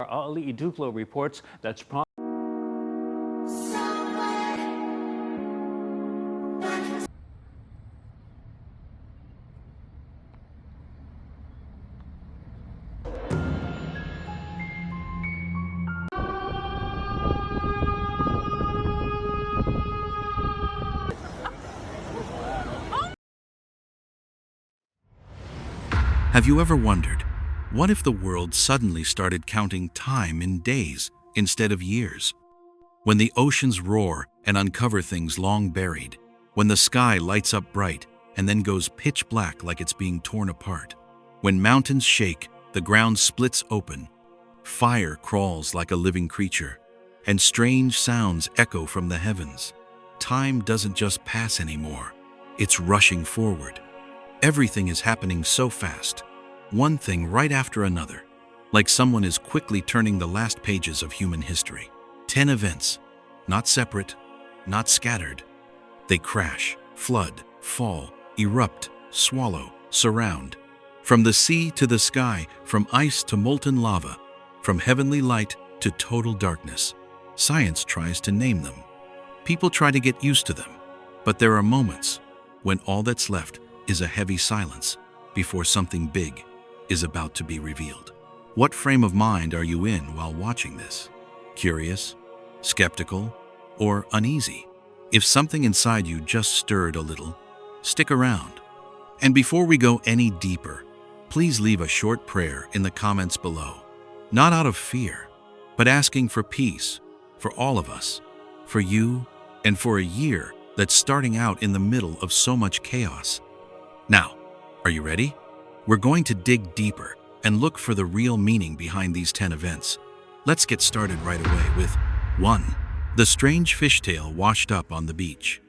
Ali Duklo reports that's Have you ever wondered, what if the world suddenly started counting time in days instead of years? When the oceans roar and uncover things long buried, when the sky lights up bright and then goes pitch black like it's being torn apart, when mountains shake, the ground splits open, fire crawls like a living creature, and strange sounds echo from the heavens. Time doesn't just pass anymore, it's rushing forward. Everything is happening so fast, one thing right after another, like someone is quickly turning the last pages of human history. 10 events, not separate, not scattered. They crash, flood, fall, erupt, swallow, surround. From the sea to the sky, from ice to molten lava, from heavenly light to total darkness. Science tries to name them. People try to get used to them. But there are moments when all that's left is a heavy silence before something big is about to be revealed. What frame of mind are you in while watching this? Curious, skeptical, or uneasy? If something inside you just stirred a little, stick around. And before we go any deeper, please leave a short prayer in the comments below. Not out of fear, but asking for peace for all of us, for you, and for a year that's starting out in the middle of so much chaos. Now, are you ready? We're going to dig deeper and look for the real meaning behind these 10 events. Let's get started right away with 1. The strange fishtail washed up on the beach.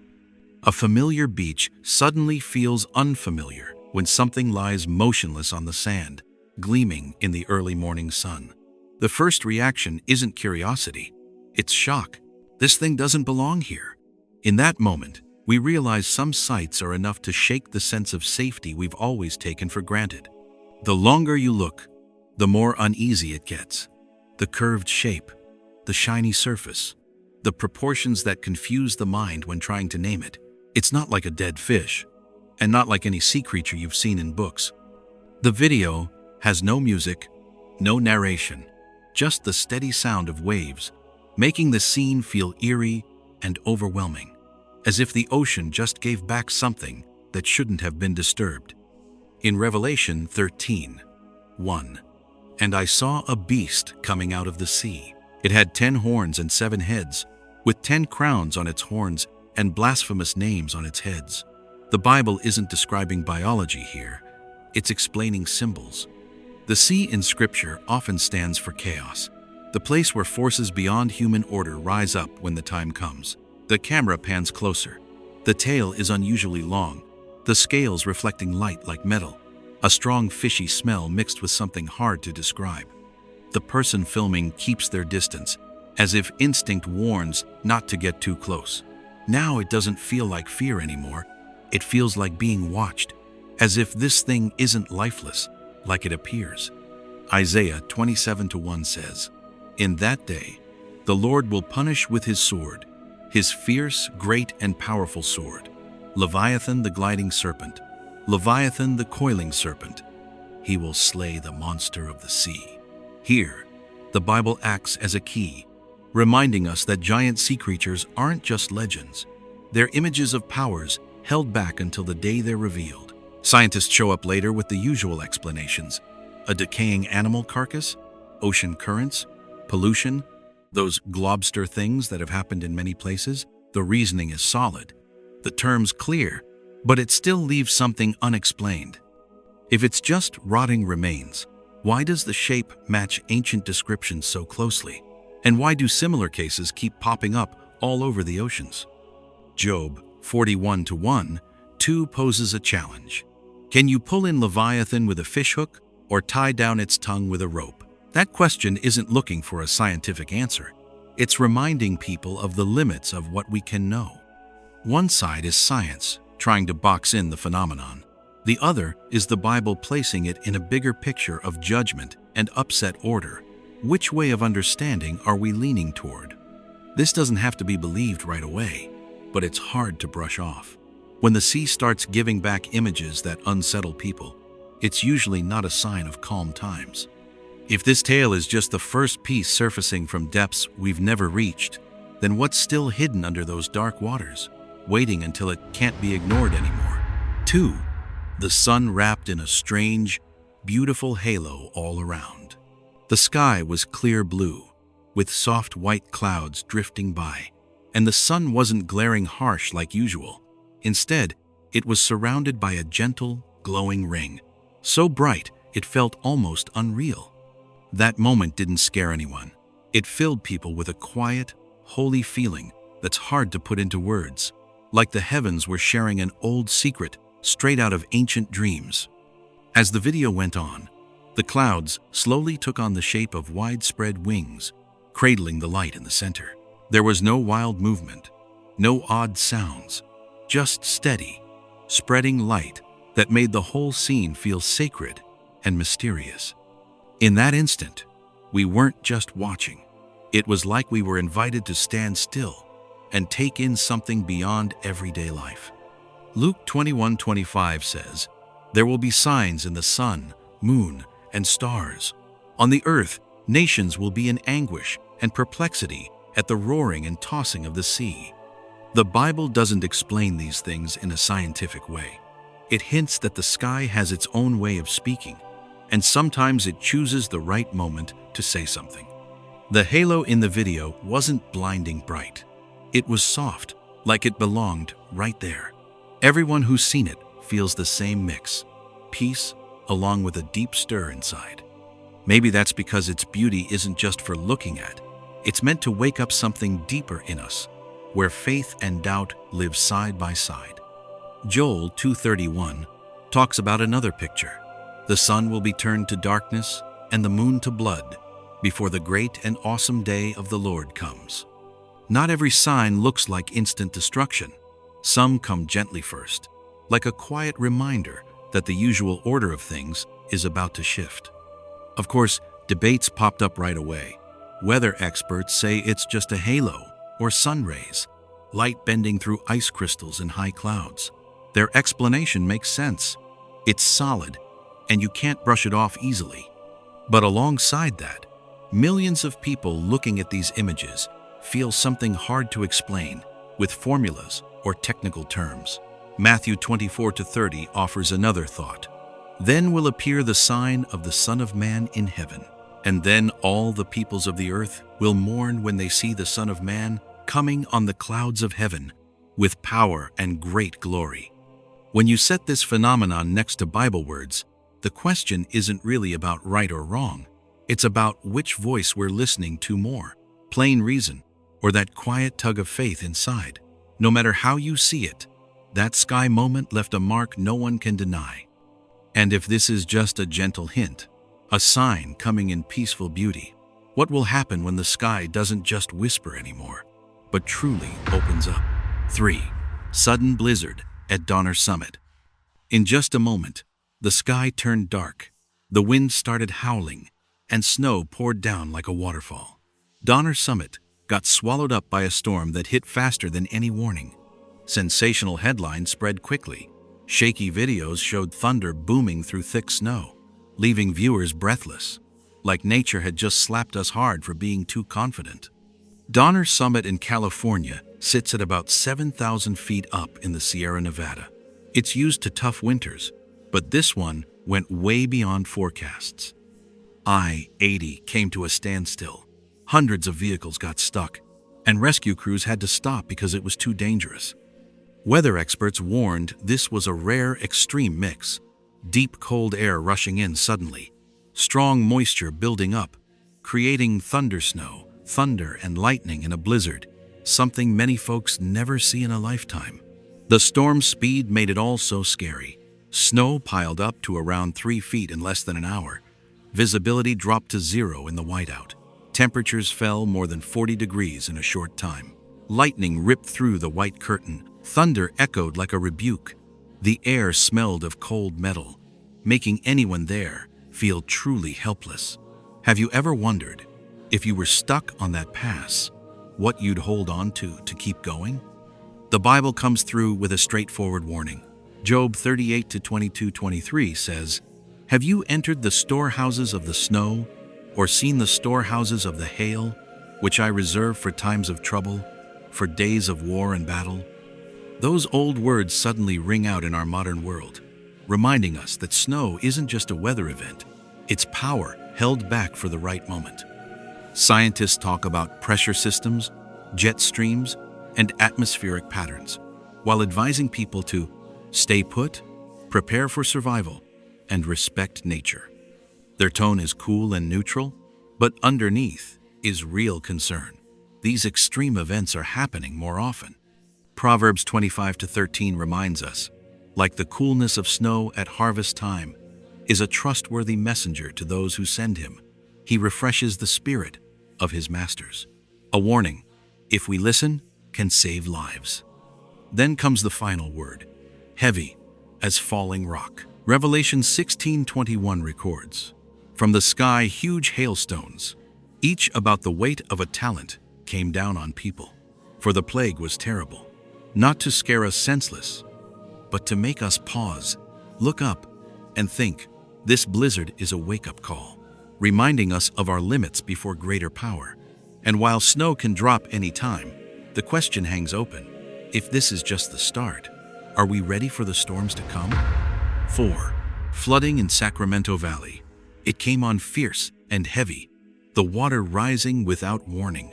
A familiar beach suddenly feels unfamiliar when something lies motionless on the sand, gleaming in the early morning sun. The first reaction isn't curiosity, it's shock. This thing doesn't belong here. In that moment, we realize some sights are enough to shake the sense of safety we've always taken for granted. The longer you look, the more uneasy it gets. The curved shape, the shiny surface, the proportions that confuse the mind when trying to name it. It's not like a dead fish, and not like any sea creature you've seen in books. The video has no music, no narration, just the steady sound of waves, making the scene feel eerie and overwhelming, as if the ocean just gave back something that shouldn't have been disturbed. In Revelation 13:1, and I saw a beast coming out of the sea. It had 10 horns and 7 heads, with 10 crowns on its horns and blasphemous names on its heads. The Bible isn't describing biology here, it's explaining symbols. The sea in Scripture often stands for chaos, the place where forces beyond human order rise up when the time comes. The camera pans closer. The tail is unusually long, the scales reflecting light like metal, a strong fishy smell mixed with something hard to describe. The person filming keeps their distance, as if instinct warns not to get too close. Now it doesn't feel like fear anymore, it feels like being watched, as if this thing isn't lifeless, like it appears. Isaiah 27:1 says, "In that day, the Lord will punish with his sword, his fierce, great, and powerful sword, Leviathan the gliding serpent, Leviathan the coiling serpent. He will slay the monster of the sea." Here, the Bible acts as a key, reminding us that giant sea creatures aren't just legends. They're images of powers held back until the day they're revealed. Scientists show up later with the usual explanations: a decaying animal carcass, ocean currents, pollution, those globster things that have happened in many places. The reasoning is solid, the terms clear, but it still leaves something unexplained. If it's just rotting remains, why does the shape match ancient descriptions so closely? And why do similar cases keep popping up all over the oceans? Job 41:1, 2 poses a challenge. Can you pull in Leviathan with a fishhook or tie down its tongue with a rope? That question isn't looking for a scientific answer. It's reminding people of the limits of what we can know. One side is science, trying to box in the phenomenon. The other is the Bible placing it in a bigger picture of judgment and upset order. Which way of understanding are we leaning toward? This doesn't have to be believed right away, but it's hard to brush off. When the sea starts giving back images that unsettle people, it's usually not a sign of calm times. If this tale is just the first piece surfacing from depths we've never reached, then what's still hidden under those dark waters, waiting until it can't be ignored anymore? 2. The sun wrapped in a strange, beautiful halo all around. The sky was clear blue, with soft white clouds drifting by, and the sun wasn't glaring harsh like usual. Instead, it was surrounded by a gentle, glowing ring, so bright it felt almost unreal. That moment didn't scare anyone. It filled people with a quiet, holy feeling that's hard to put into words, like the heavens were sharing an old secret straight out of ancient dreams. As the video went on, the clouds slowly took on the shape of widespread wings, cradling the light in the center. There was no wild movement, no odd sounds, just steady, spreading light that made the whole scene feel sacred and mysterious. In that instant, we weren't just watching. It was like we were invited to stand still and take in something beyond everyday life. Luke 21:25 says, "There will be signs in the sun, moon, and stars. On the earth, nations will be in anguish and perplexity at the roaring and tossing of the sea." The Bible doesn't explain these things in a scientific way. It hints that the sky has its own way of speaking, and sometimes it chooses the right moment to say something. The halo in the video wasn't blinding bright. It was soft, like it belonged right there. Everyone who's seen it feels the same mix, peace along with a deep stir inside. Maybe that's because its beauty isn't just for looking at. It's meant to wake up something deeper in us, where faith and doubt live side by side. Joel 2:31 talks about another picture. The sun will be turned to darkness and the moon to blood before the great and awesome day of the Lord comes. Not every sign looks like instant destruction. Some come gently first, like a quiet reminder that the usual order of things is about to shift. Of course, debates popped up right away. Weather experts say it's just a halo or sun rays, light bending through ice crystals in high clouds. Their explanation makes sense. It's solid, and you can't brush it off easily. But alongside that, millions of people looking at these images feel something hard to explain with formulas or technical terms. Matthew 24:30 offers another thought. "Then will appear the sign of the Son of Man in heaven, and then all the peoples of the earth will mourn when they see the Son of Man coming on the clouds of heaven with power and great glory." When you set this phenomenon next to Bible words, the question isn't really about right or wrong. It's about which voice we're listening to more, plain reason, or that quiet tug of faith inside. No matter how you see it, that sky moment left a mark no one can deny. And if this is just a gentle hint, a sign coming in peaceful beauty, what will happen when the sky doesn't just whisper anymore, but truly opens up? 3. Sudden blizzard at Donner Summit. In just a moment, the sky turned dark, the wind started howling, and snow poured down like a waterfall. Donner Summit got swallowed up by a storm that hit faster than any warning. Sensational headlines spread quickly. Shaky videos showed thunder booming through thick snow, leaving viewers breathless, like nature had just slapped us hard for being too confident. Donner Summit in California sits at about 7,000 feet up in the Sierra Nevada. It's used to tough winters, but this one went way beyond forecasts. I-80 came to a standstill. Hundreds of vehicles got stuck, and rescue crews had to stop because it was too dangerous. Weather experts warned this was a rare extreme mix. Deep cold air rushing in suddenly, strong moisture building up, creating thundersnow, thunder and lightning in a blizzard, something many folks never see in a lifetime. The storm's speed made it all so scary. Snow piled up to around 3 feet in less than an hour. Visibility dropped to 0 in the whiteout. Temperatures fell more than 40 degrees in a short time. Lightning ripped through the white curtain. Thunder echoed like a rebuke. The air smelled of cold metal, making anyone there feel truly helpless. Have you ever wondered If you were stuck on that pass, what you'd hold on to keep going? The Bible comes through with a straightforward warning. Job 38:22-23 says, "Have you entered the storehouses of the snow, or seen the storehouses of the hail, which I reserve for times of trouble, for days of war and battle?" Those old words suddenly ring out in our modern world, reminding us that snow isn't just a weather event, it's power held back for the right moment. Scientists talk about pressure systems, jet streams, and atmospheric patterns, while advising people to stay put, prepare for survival, and respect nature. Their tone is cool and neutral, but underneath is real concern. These extreme events are happening more often. Proverbs 25:13 reminds us, like the coolness of snow at harvest time, is a trustworthy messenger to those who send him. He refreshes the spirit of his masters. A warning, if we listen, can save lives. Then comes the final word, heavy as falling rock. Revelation 16:21 records, "From the sky huge hailstones, each about the weight of a talent, came down on people. For the plague was terrible, not to scare us senseless, but to make us pause, look up, and think. This blizzard is a wake-up call, reminding us of our limits before greater power. And while snow can drop any time, the question hangs open. If this is just the start, are we ready for the storms to come?" 4. Flooding in Sacramento Valley. It came on fierce and heavy, the water rising without warning,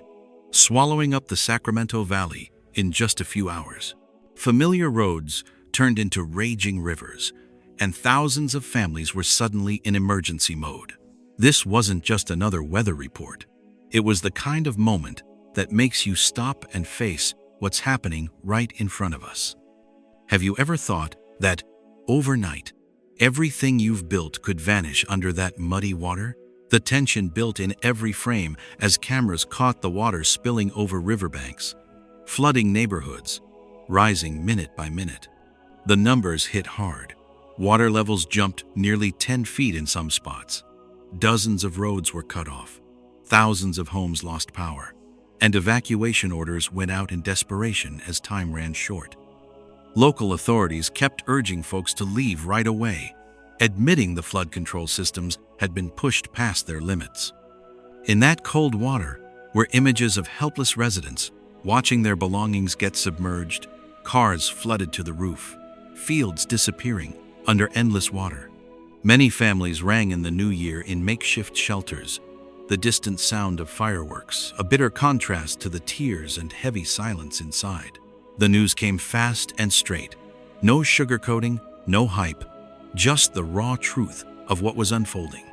swallowing up the Sacramento Valley in just a few hours. Familiar roads turned into raging rivers, and thousands of families were suddenly in emergency mode. This wasn't just another weather report. It was the kind of moment that makes you stop and face what's happening right in front of us. Have you ever thought that, overnight, everything you've built could vanish under that muddy water? The tension built in every frame as cameras caught the water spilling over riverbanks, flooding neighborhoods, rising minute by minute. The numbers hit hard. Water levels jumped nearly 10 feet in some spots. Dozens of roads were cut off. Thousands of homes lost power, and evacuation orders went out in desperation as time ran short. Local authorities kept urging folks to leave right away, admitting the flood control systems had been pushed past their limits. In that cold water were images of helpless residents watching their belongings get submerged, cars flooded to the roof, fields disappearing under endless water. Many families rang in the new year in makeshift shelters, the distant sound of fireworks, a bitter contrast to the tears and heavy silence inside. The news came fast and straight. No sugarcoating, no hype, just the raw truth of what was unfolding.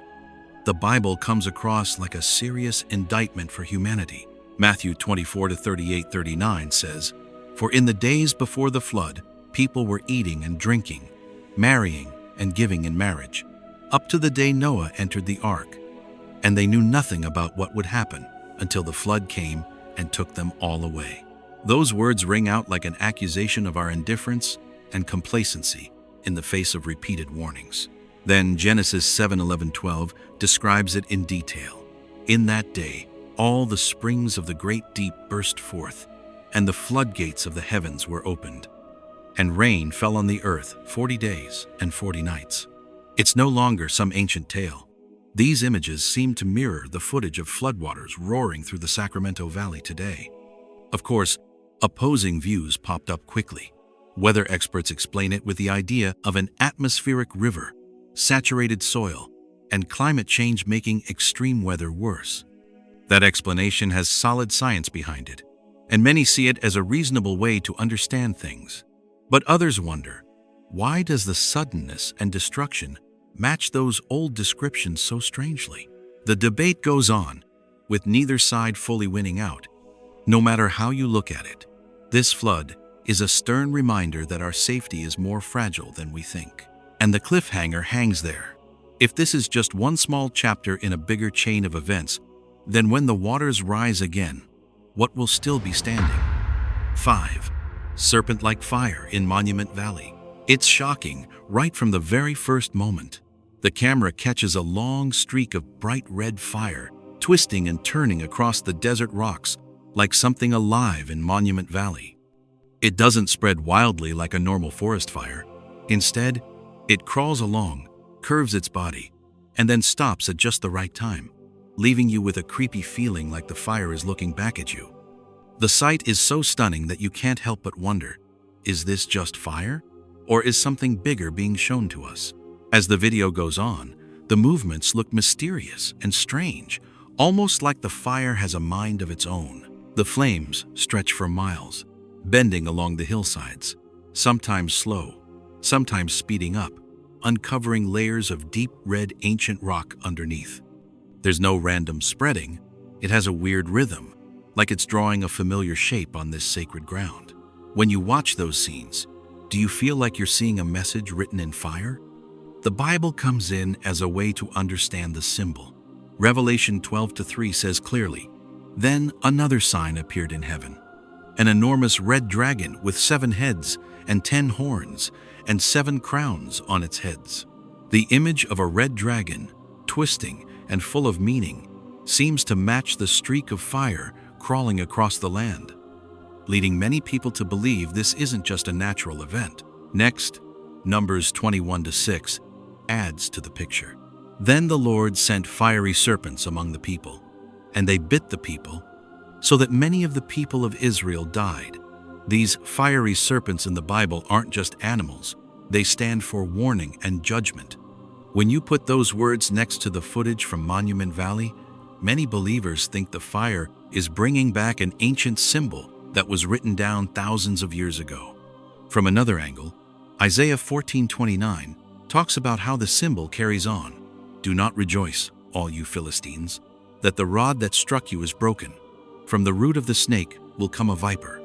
The Bible comes across like a serious indictment for humanity. Matthew 24:38-39 says, "For in the days before the flood, people were eating and drinking, marrying and giving in marriage, up to the day Noah entered the ark. And they knew nothing about what would happen until the flood came and took them all away." Those words ring out like an accusation of our indifference and complacency in the face of repeated warnings. Then Genesis 7:11-12 describes it in detail. "In that day, all the springs of the great deep burst forth, and the floodgates of the heavens were opened. And rain fell on the earth 40 days and 40 nights. It's no longer some ancient tale. These images seem to mirror the footage of floodwaters roaring through the Sacramento Valley today. Of course, opposing views popped up quickly. Weather experts explain it with the idea of an atmospheric river, saturated soil, and climate change making extreme weather worse. That explanation has solid science behind it, and many see it as a reasonable way to understand things. But others wonder, why does the suddenness and destruction match those old descriptions so strangely? The debate goes on, with neither side fully winning out. No matter how you look at it, this flood is a stern reminder that our safety is more fragile than we think. And the cliffhanger hangs there. If this is just one small chapter in a bigger chain of events, then when the waters rise again, what will still be standing? 5. Serpent-like fire in Monument Valley. It's shocking right from the very first moment. The camera catches a long streak of bright red fire twisting and turning across the desert rocks like something alive in Monument Valley. It doesn't spread wildly like a normal forest fire. Instead, it crawls along, curves its body, and then stops at just the right time, leaving you with a creepy feeling like the fire is looking back at you. The sight is so stunning that you can't help but wonder, is this just fire? Or is something bigger being shown to us? As the video goes on, the movements look mysterious and strange, almost like the fire has a mind of its own. The flames stretch for miles, bending along the hillsides, sometimes slow, sometimes speeding up, uncovering layers of deep red ancient rock underneath. There's no random spreading. It has a weird rhythm, like it's drawing a familiar shape on this sacred ground. When you watch those scenes, do you feel like you're seeing a message written in fire? The Bible comes in as a way to understand the symbol. Revelation 12:3 says clearly, "Then another sign appeared in heaven, an enormous red dragon with 7 heads and 10 horns and 7 crowns on its heads." The image of a red dragon, twisting and full of meaning, seems to match the streak of fire crawling across the land, leading many people to believe this isn't just a natural event. Next, Numbers 21:6 adds to the picture. "Then the Lord sent fiery serpents among the people, and they bit the people, so that many of the people of Israel died." These fiery serpents in the Bible aren't just animals, they stand for warning and judgment. When you put those words next to the footage from Monument Valley, many believers think the fire is bringing back an ancient symbol that was written down thousands of years ago. From another angle, Isaiah 14:29 talks about how the symbol carries on. "Do not rejoice, all you Philistines, that the rod that struck you is broken. From the root of the snake will come a viper,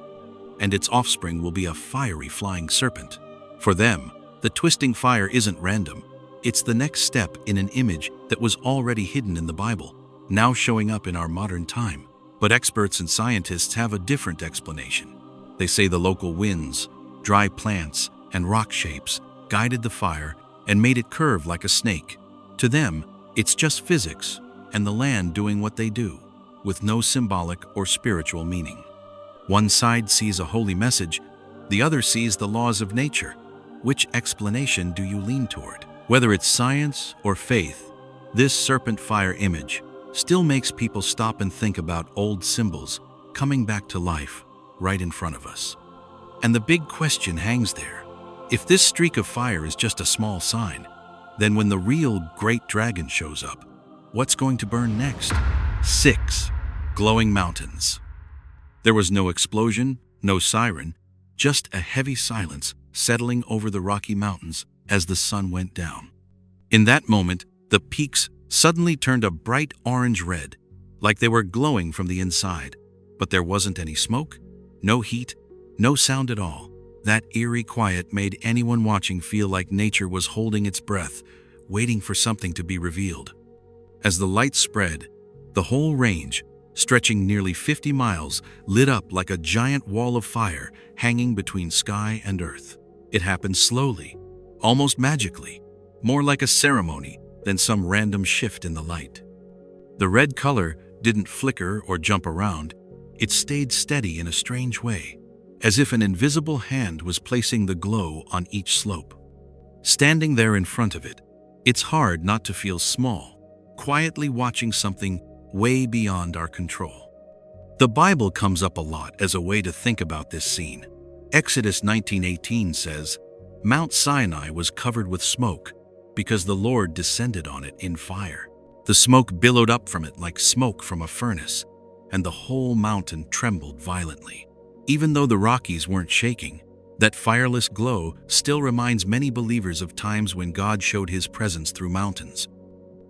and its offspring will be a fiery flying serpent." For them, the twisting fire isn't random. It's the next step in an image that was already hidden in the Bible, now showing up in our modern time. But experts and scientists have a different explanation. They say the local winds, dry plants, and rock shapes guided the fire and made it curve like a snake. To them, it's just physics and the land doing what they do, with no symbolic or spiritual meaning. One side sees a holy message, the other sees the laws of nature. Which explanation do you lean toward? Whether it's science or faith, this serpent fire image still makes people stop and think about old symbols coming back to life right in front of us. And the big question hangs there. If this streak of fire is just a small sign, then when the real great dragon shows up, what's going to burn next? 6. Glowing mountains. There was no explosion, no siren, just a heavy silence settling over the Rocky Mountains as the sun went down. In that moment, the peaks suddenly turned a bright orange-red, like they were glowing from the inside. But there wasn't any smoke, no heat, no sound at all. That eerie quiet made anyone watching feel like nature was holding its breath, waiting for something to be revealed. As the light spread, the whole range, stretching nearly 50 miles, lit up like a giant wall of fire hanging between sky and earth. It happened slowly, almost magically, more like a ceremony than some random shift in the light. The red color didn't flicker or jump around. It stayed steady in a strange way, as if an invisible hand was placing the glow on each slope. Standing there in front of it, it's hard not to feel small, quietly watching something way beyond our control. The Bible comes up a lot as a way to think about this scene. Exodus 19:18 says, "Mount Sinai was covered with smoke because the Lord descended on it in fire. The smoke billowed up from it like smoke from a furnace, and the whole mountain trembled violently." Even though the Rockies weren't shaking, that fireless glow still reminds many believers of times when God showed His presence through mountains.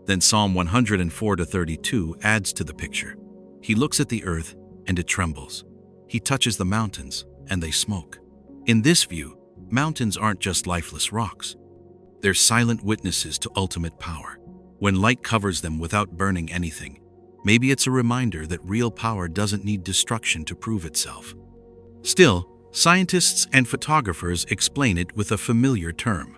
Then Psalm 104:32 adds to the picture. He looks at the earth and it trembles. He touches the mountains and they smoke. In this view, mountains aren't just lifeless rocks. They're silent witnesses to ultimate power. When light covers them without burning anything, maybe it's a reminder that real power doesn't need destruction to prove itself. Still, scientists and photographers explain it with a familiar term: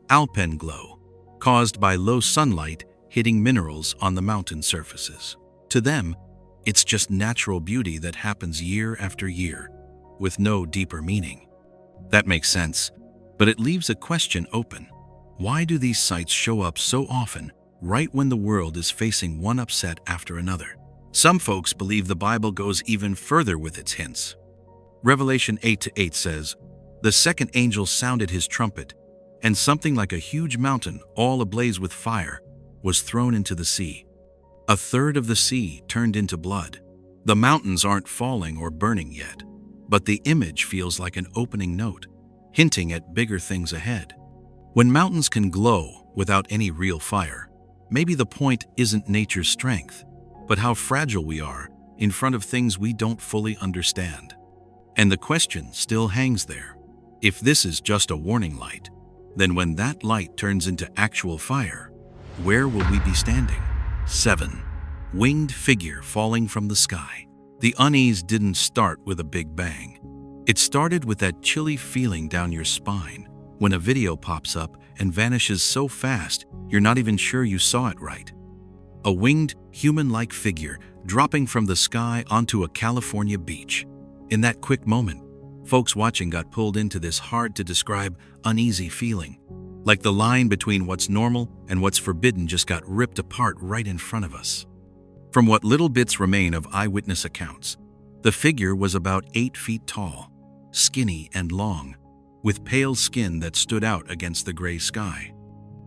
alpenglow, caused by low sunlight hitting minerals on the mountain surfaces. To them, it's just natural beauty that happens year after year, with no deeper meaning. That makes sense, but it leaves a question open. Why do these sites show up so often, right when the world is facing one upset after another? Some folks believe the Bible goes even further with its hints. Revelation 8:8 says, "The second angel sounded his trumpet, and something like a huge mountain, all ablaze with fire, was thrown into the sea. A third of the sea turned into blood." The mountains aren't falling or burning yet, but the image feels like an opening note, hinting at bigger things ahead. When mountains can glow without any real fire, maybe the point isn't nature's strength, but how fragile we are in front of things we don't fully understand. And the question still hangs there. If this is just a warning light, then when that light turns into actual fire, where will we be standing? 7. Winged figure falling from the sky. The unease didn't start with a big bang. It started with that chilly feeling down your spine when a video pops up and vanishes so fast you're not even sure you saw it right. A winged, human-like figure dropping from the sky onto a California beach. In that quick moment, folks watching got pulled into this hard-to-describe, uneasy feeling, like the line between what's normal and what's forbidden just got ripped apart right in front of us. From what little bits remain of eyewitness accounts, the figure was about 8 feet tall, skinny and long, with pale skin that stood out against the gray sky.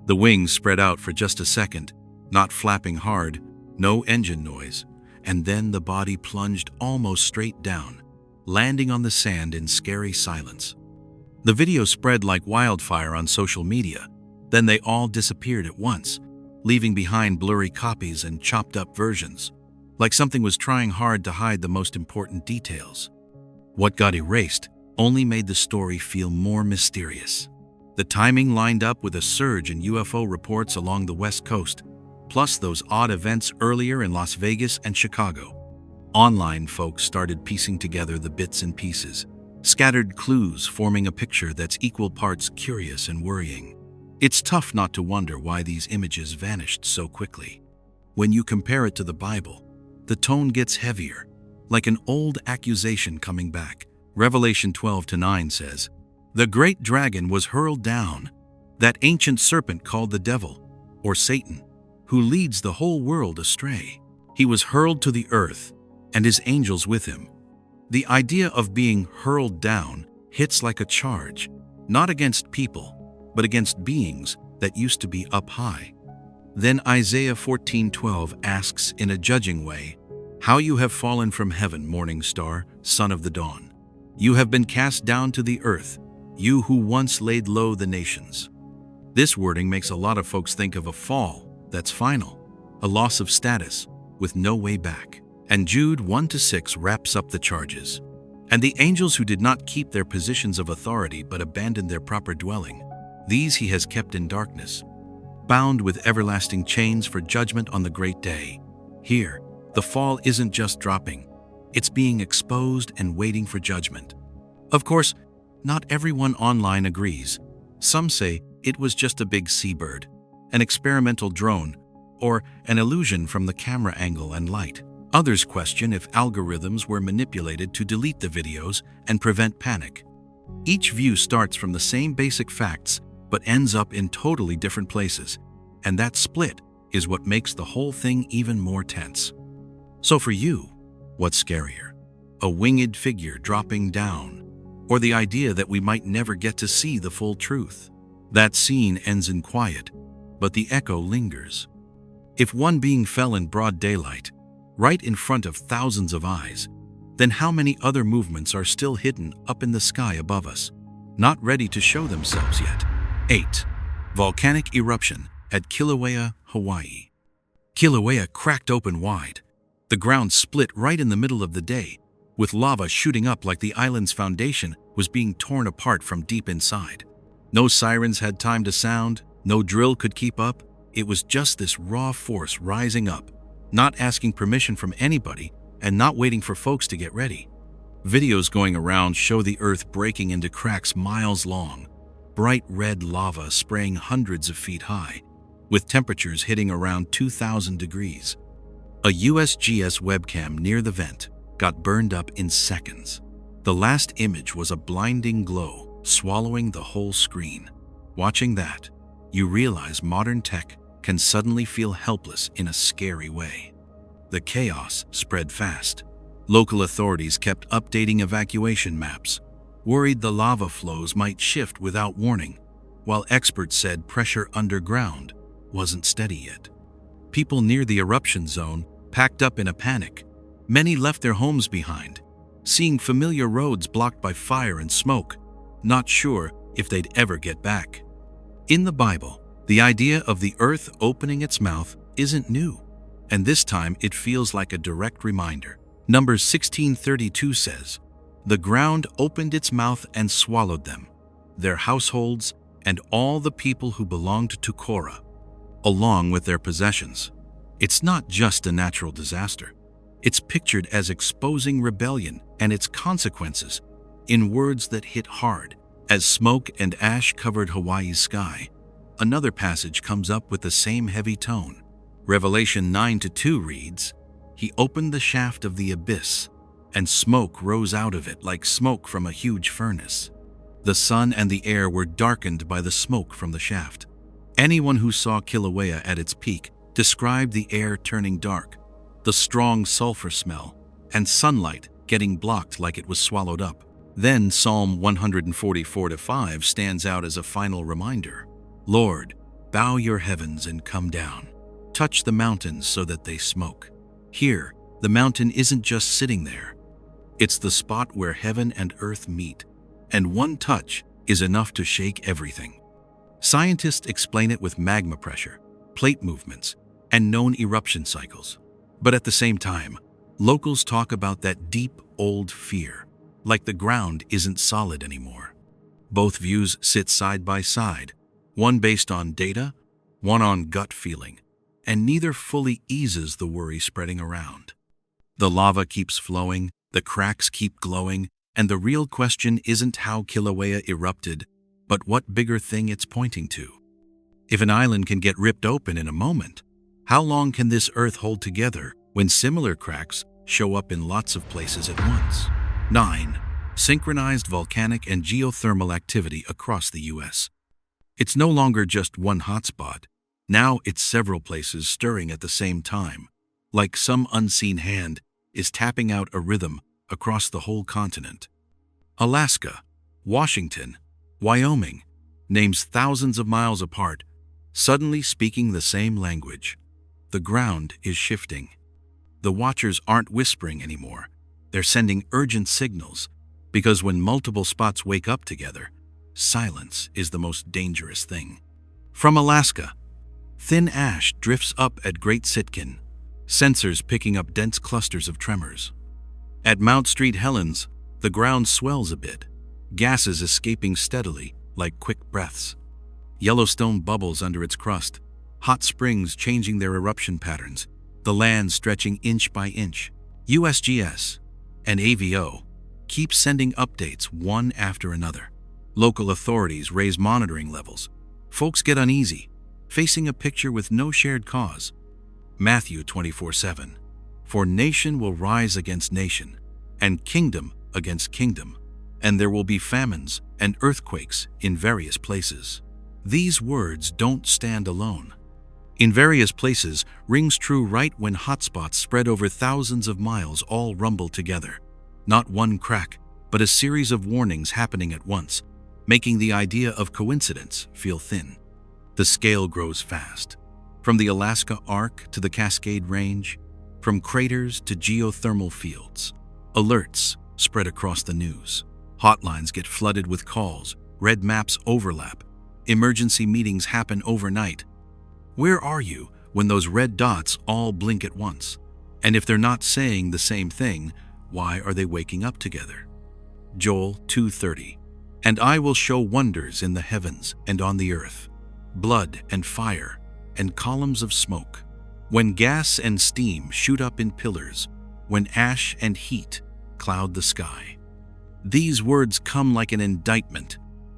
The wings spread out for just a second, not flapping hard, no engine noise, and then the body plunged almost straight down, landing on the sand in scary silence. The video spread like wildfire on social media, then they all disappeared at once, leaving behind blurry copies and chopped-up versions, like something was trying hard to hide the most important details. What got erased only made the story feel more mysterious. The timing lined up with a surge in UFO reports along the West Coast, plus those odd events earlier in Las Vegas and Chicago. Online folks started piecing together the bits and pieces, scattered clues forming a picture that's equal parts curious and worrying. It's tough not to wonder why these images vanished so quickly. When you compare it to the Bible, the tone gets heavier, like an old accusation coming back. Revelation 12:9 says, "The great dragon was hurled down, that ancient serpent called the devil, or Satan, who leads the whole world astray. He was hurled to the earth, and his angels with him." The idea of being hurled down hits like a charge, not against people, but against beings that used to be up high. Then Isaiah 14:12 asks in a judging way, "How you have fallen from heaven, morning star, son of the dawn. You have been cast down to the earth, you who once laid low the nations." This wording makes a lot of folks think of a fall that's final, a loss of status with no way back. And Jude 1-6 wraps up the charges. "And the angels who did not keep their positions of authority but abandoned their proper dwelling, these he has kept in darkness, bound with everlasting chains for judgment on the great day." Here, the fall isn't just dropping, it's being exposed and waiting for judgment. Of course, not everyone online agrees. Some say it was just a big seabird, an experimental drone, or an illusion from the camera angle and light. Others question if algorithms were manipulated to delete the videos and prevent panic. Each view starts from the same basic facts, but ends up in totally different places, and that split is what makes the whole thing even more tense. So for you, what's scarier? A winged figure dropping down, or the idea that we might never get to see the full truth? That scene ends in quiet, but the echo lingers. If one being fell in broad daylight, right in front of thousands of eyes, then how many other movements are still hidden up in the sky above us, not ready to show themselves yet? 8. Volcanic eruption at Kilauea, Hawaii. Kilauea cracked open wide. The ground split right in the middle of the day, with lava shooting up like the island's foundation was being torn apart from deep inside. No sirens had time to sound, no drill could keep up. It was just this raw force rising up, not asking permission from anybody and not waiting for folks to get ready. Videos going around show the earth breaking into cracks miles long, bright red lava spraying hundreds of feet high, with temperatures hitting around 2,000 degrees. A USGS webcam near the vent got burned up in seconds. The last image was a blinding glow, swallowing the whole screen. Watching that, you realize modern tech can suddenly feel helpless in a scary way. The chaos spread fast. Local authorities kept updating evacuation maps, worried the lava flows might shift without warning, while experts said pressure underground wasn't steady yet. People near the eruption zone packed up in a panic. Many left their homes behind, seeing familiar roads blocked by fire and smoke, not sure if they'd ever get back. In the Bible, the idea of the earth opening its mouth isn't new, and this time it feels like a direct reminder. Numbers 16:32 says, "The ground opened its mouth and swallowed them, their households, and all the people who belonged to Korah, along with their possessions." It's not just a natural disaster. It's pictured as exposing rebellion and its consequences in words that hit hard. As smoke and ash covered Hawaii's sky, another passage comes up with the same heavy tone. Revelation 9:2 reads, "He opened the shaft of the abyss, and smoke rose out of it like smoke from a huge furnace. The sun and the air were darkened by the smoke from the shaft." Anyone who saw Kilauea at its peak described the air turning dark, the strong sulfur smell, and sunlight getting blocked like it was swallowed up. Then Psalm 144:5 stands out as a final reminder. "Lord, bow your heavens and come down. Touch the mountains so that they smoke." Here, the mountain isn't just sitting there. It's the spot where heaven and earth meet, and one touch is enough to shake everything. Scientists explain it with magma pressure, plate movements, and known eruption cycles. But at the same time, locals talk about that deep, old fear, like the ground isn't solid anymore. Both views sit side by side, one based on data, one on gut feeling, and neither fully eases the worry spreading around. The lava keeps flowing, the cracks keep glowing, and the real question isn't how Kilauea erupted, but what bigger thing it's pointing to. If an island can get ripped open in a moment, how long can this earth hold together when similar cracks show up in lots of places at once? 9. Synchronized volcanic and geothermal activity across the U.S. It's no longer just one hotspot. Now it's several places stirring at the same time, like some unseen hand is tapping out a rhythm across the whole continent. Alaska, Washington, Wyoming, names thousands of miles apart, suddenly speaking the same language. The ground is shifting. The watchers aren't whispering anymore. They're sending urgent signals, because when multiple spots wake up together, silence is the most dangerous thing. From Alaska, thin ash drifts up at Great Sitkin, sensors picking up dense clusters of tremors. At Mount St. Helens, the ground swells a bit, gases escaping steadily like quick breaths. Yellowstone bubbles under its crust, hot springs changing their eruption patterns, the land stretching inch by inch. USGS and AVO keep sending updates one after another. Local authorities raise monitoring levels. Folks get uneasy, facing a picture with no shared cause. Matthew 24:7. "For nation will rise against nation, and kingdom against kingdom, and there will be famines and earthquakes in various places." These words don't stand alone. "In various places" rings true right when hotspots spread over thousands of miles all rumble together. Not one crack, but a series of warnings happening at once, making the idea of coincidence feel thin. The scale grows fast. From the Alaska Arc to the Cascade Range, from craters to geothermal fields, alerts spread across the news. Hotlines get flooded with calls, red maps overlap, emergency meetings happen overnight. Where are you when those red dots all blink at once? And if they're not saying the same thing, why are they waking up together? Joel 2:30. "And I will show wonders in the heavens and on the earth, blood and fire and columns of smoke. When gas and steam shoot up in pillars, when ash and heat cloud the sky." These words come like an indictment,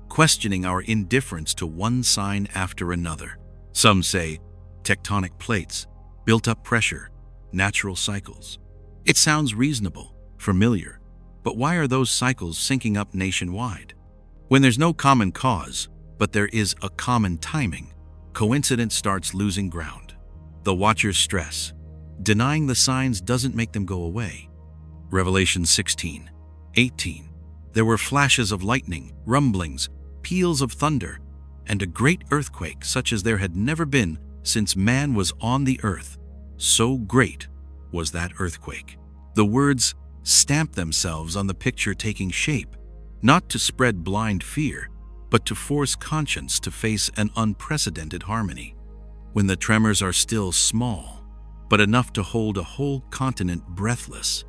questioning our indifference to one sign after another. Some say tectonic plates, built-up pressure, natural cycles. It sounds reasonable, familiar, but why are those cycles syncing up nationwide? When there's no common cause, but there is a common timing, coincidence starts losing ground. The watchers stress. Denying the signs doesn't make them go away. Revelation 16:18. There were flashes of lightning, rumblings, peals of thunder, and a great earthquake such as there had never been since man was on the earth. So great was that earthquake. The words stamped themselves on the picture taking shape, not to spread blind fear, but to force conscience to face an unprecedented harmony. When the tremors are still small, but enough to hold a whole continent breathless,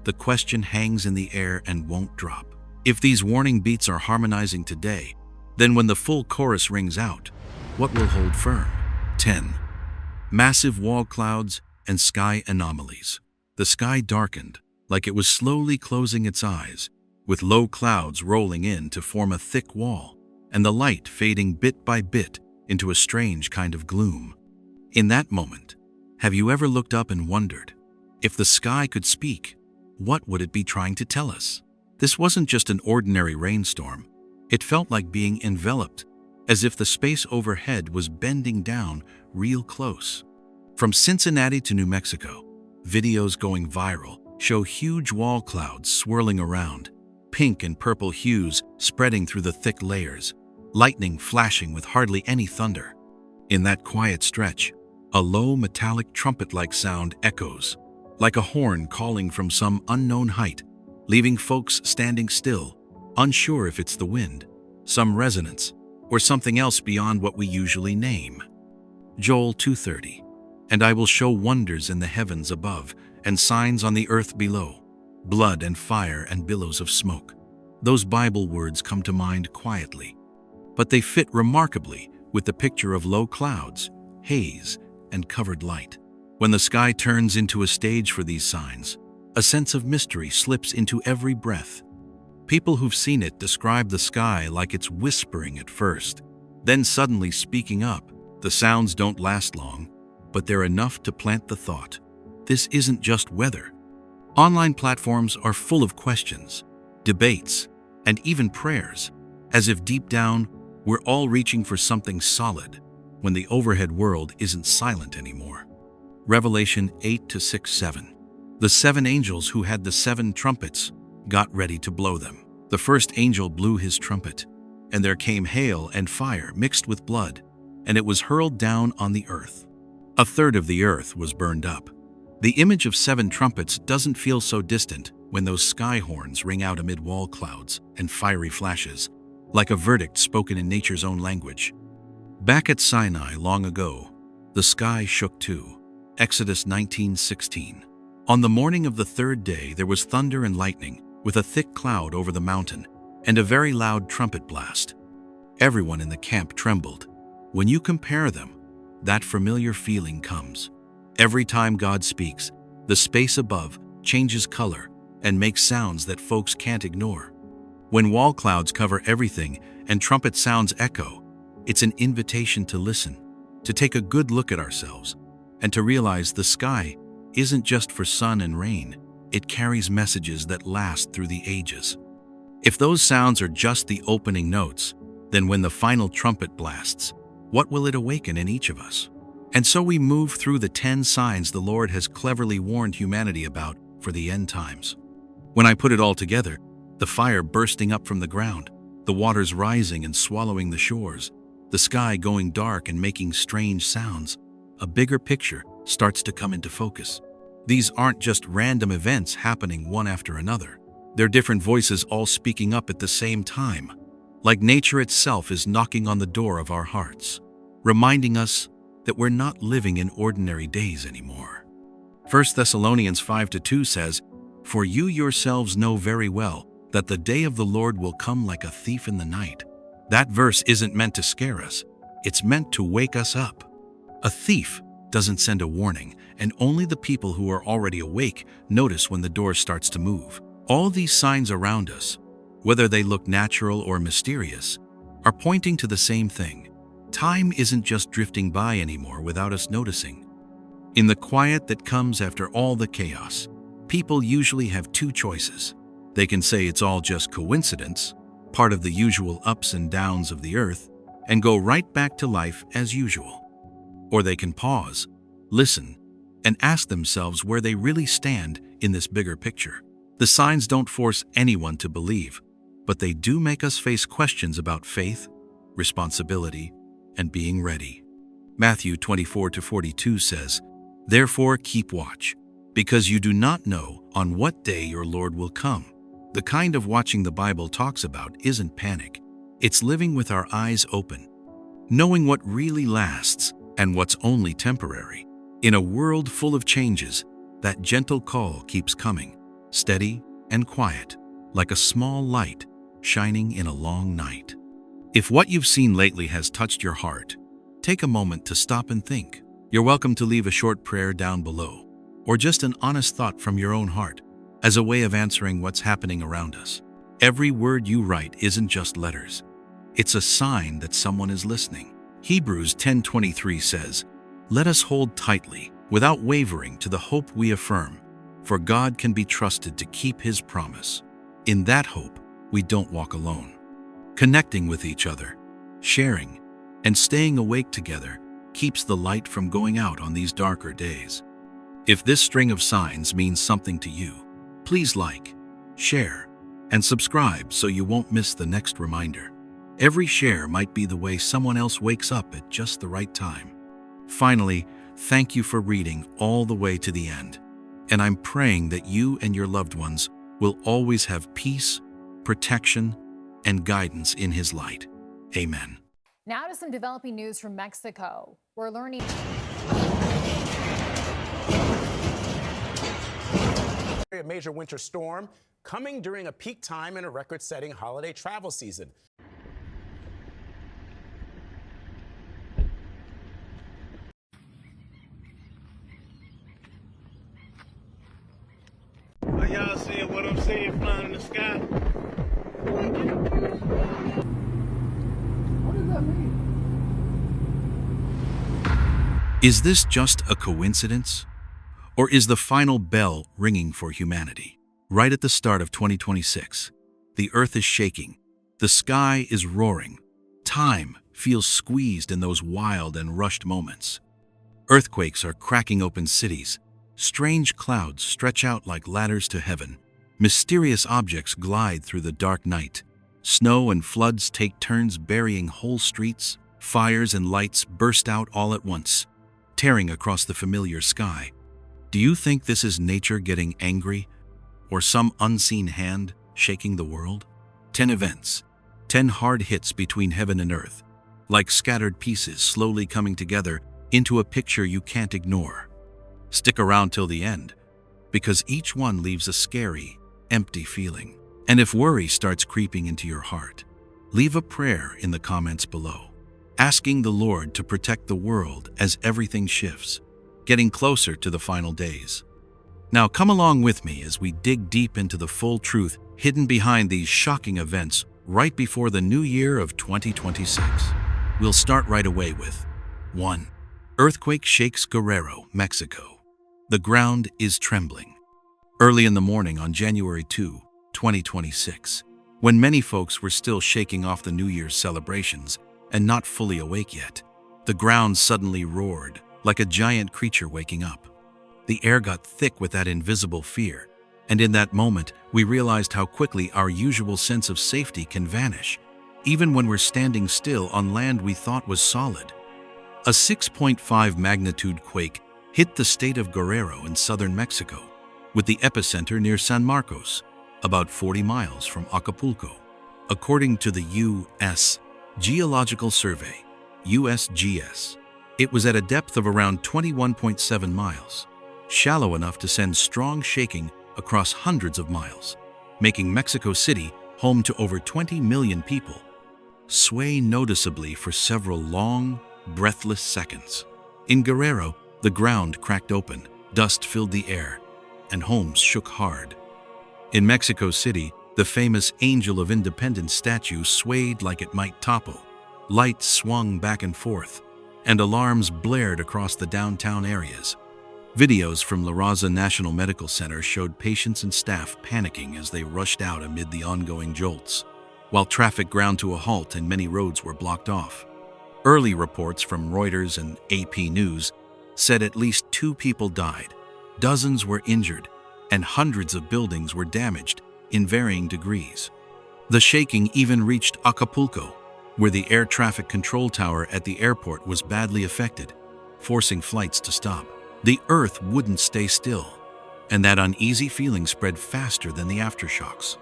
the question hangs in the air and won't drop. If these warning beats are harmonizing today, then when the full chorus rings out, what will hold firm? 10. Massive wall clouds and sky anomalies. The sky darkened, like it was slowly closing its eyes, with low clouds rolling in to form a thick wall, and the light fading bit by bit into a strange kind of gloom. In that moment, have you ever looked up and wondered, if the sky could speak, what would it be trying to tell us? This wasn't just an ordinary rainstorm. It felt like being enveloped, as if the space overhead was bending down real close. From Cincinnati to New Mexico, videos going viral show huge wall clouds swirling around, pink and purple hues spreading through the thick layers, lightning flashing with hardly any thunder. In that quiet stretch, a low metallic trumpet-like sound echoes, like a horn calling from some unknown height, leaving folks standing still, unsure if it's the wind, some resonance, or something else beyond what we usually name. Joel 2:30. And I will show wonders in the heavens above and signs on the earth below, blood and fire and billows of smoke. Those Bible words come to mind quietly, but they fit remarkably with the picture of low clouds, haze, and covered light. When the sky turns into a stage for these signs, a sense of mystery slips into every breath. People who've seen it describe the sky like it's whispering at first, then suddenly speaking up. The sounds don't last long, but they're enough to plant the thought. This isn't just weather. Online platforms are full of questions, debates, and even prayers, as if deep down, we're all reaching for something solid when the overhead world isn't silent anymore. Revelation 8:6-7. The 7 angels who had the 7 trumpets got ready to blow them. The first angel blew his trumpet, and there came hail and fire mixed with blood, and it was hurled down on the earth. A third of the earth was burned up. The image of 7 trumpets doesn't feel so distant when those sky horns ring out amid wall clouds and fiery flashes, like a verdict spoken in nature's own language. Back at Sinai long ago, the sky shook too. Exodus 19:16. On the morning of the 3rd day there was thunder and lightning, with a thick cloud over the mountain, and a very loud trumpet blast. Everyone in the camp trembled. When you compare them, that familiar feeling comes. Every time God speaks, the space above changes color and makes sounds that folks can't ignore. When wall clouds cover everything and trumpet sounds echo, it's an invitation to listen, to take a good look at ourselves, and to realize the sky isn't just for sun and rain. It carries messages that last through the ages. If those sounds are just the opening notes, then when the final trumpet blasts, what will it awaken in each of us? And so we move through the 10 signs the Lord has cleverly warned humanity about for the end times. When I put it all together, the fire bursting up from the ground, the waters rising and swallowing the shores, the sky going dark and making strange sounds, a bigger picture starts to come into focus. These aren't just random events happening one after another. They're different voices all speaking up at the same time, like nature itself is knocking on the door of our hearts, reminding us that we're not living in ordinary days anymore. 1 Thessalonians 5:2 says, "For you yourselves know very well that the day of the Lord will come like a thief in the night." That verse isn't meant to scare us. It's meant to wake us up. A thief doesn't send a warning, and only the people who are already awake notice when the door starts to move. All these signs around us, whether they look natural or mysterious, are pointing to the same thing. Time isn't just drifting by anymore without us noticing. In the quiet that comes after all the chaos, people usually have two choices. They can say it's all just coincidence, part of the usual ups and downs of the earth, and go right back to life as usual. Or they can pause, listen, and ask themselves where they really stand in this bigger picture. The signs don't force anyone to believe, but they do make us face questions about faith, responsibility, and being ready. Matthew 24-42 says, "Therefore keep watch, because you do not know on what day your Lord will come." The kind of watching the Bible talks about isn't panic. It's living with our eyes open, knowing what really lasts and what's only temporary. In a world full of changes, that gentle call keeps coming, steady and quiet, like a small light shining in a long night. If what you've seen lately has touched your heart, take a moment to stop and think. You're welcome to leave a short prayer down below, or just an honest thought from your own heart, as a way of answering what's happening around us. Every word you write isn't just letters. It's a sign that someone is listening. Hebrews 10:23 says, "Let us hold tightly, without wavering, to the hope we affirm, for God can be trusted to keep His promise." In that hope, we don't walk alone. Connecting with each other, sharing, and staying awake together keeps the light from going out on these darker days. If this string of signs means something to you, please like, share, and subscribe so you won't miss the next reminder. Every share might be the way someone else wakes up at just the right time. Finally, thank you for reading all the way to the end, and I'm praying that you and your loved ones will always have peace, protection, and guidance in His light. Amen. Now to some developing news from Mexico. We're learning. A major winter storm coming during a peak time in a record-setting holiday travel season. Are y'all seeing what I'm seeing flying in the sky? What does that mean? Is this just a coincidence? Or is the final bell ringing for humanity? Right at the start of 2026, the earth is shaking, the sky is roaring, time feels squeezed in those wild and rushed moments. Earthquakes are cracking open cities, strange clouds stretch out like ladders to heaven, mysterious objects glide through the dark night, snow and floods take turns burying whole streets, fires and lights burst out all at once, tearing across the familiar sky. Do you think this is nature getting angry, or some unseen hand shaking the world? 10 events, 10 hard hits between heaven and earth, like scattered pieces slowly coming together into a picture you can't ignore. Stick around till the end, because each one leaves a scary, empty feeling. And if worry starts creeping into your heart, leave a prayer in the comments below, asking the Lord to protect the world as everything shifts, getting closer to the final days. Now come along with me as we dig deep into the full truth hidden behind these shocking events right before the new year of 2026. We'll start right away with 1. Earthquake shakes Guerrero, Mexico. The ground is trembling. Early in the morning on January 2, 2026, when many folks were still shaking off the New Year's celebrations and not fully awake yet, the ground suddenly roared, like a giant creature waking up. The air got thick with that invisible fear, and in that moment, we realized how quickly our usual sense of safety can vanish, even when we're standing still on land we thought was solid. A 6.5 magnitude quake hit the state of Guerrero in southern Mexico, with the epicenter near San Marcos, about 40 miles from Acapulco. According to the U.S. Geological Survey, USGS, it was at a depth of around 21.7 miles, shallow enough to send strong shaking across hundreds of miles, making Mexico City home to over 20 million people sway noticeably for several long, breathless seconds. In Guerrero, the ground cracked open, dust filled the air, and homes shook hard. In Mexico City, the famous Angel of Independence statue swayed like it might topple. Lights swung back and forth, and alarms blared across the downtown areas. Videos from La Raza National Medical Center showed patients and staff panicking as they rushed out amid the ongoing jolts, while traffic ground to a halt and many roads were blocked off. Early reports from Reuters and AP News said at least 2 people died, dozens were injured, and hundreds of buildings were damaged in varying degrees. The shaking even reached Acapulco, where the air traffic control tower at the airport was badly affected, forcing flights to stop. The earth wouldn't stay still, and that uneasy feeling spread faster than the aftershocks.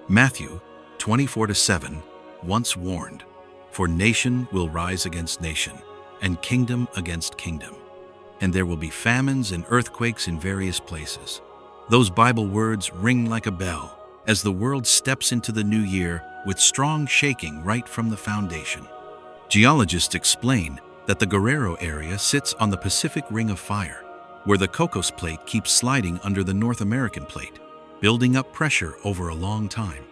Matthew 24:7 once warned, "For nation will rise against nation, and kingdom against kingdom, and there will be famines and earthquakes in various places." Those Bible words ring like a bell as the world steps into the new year with strong shaking right from the foundation. Geologists explain that the Guerrero area sits on the Pacific Ring of Fire, where the Cocos Plate keeps sliding under the North American Plate, building up pressure over a long time.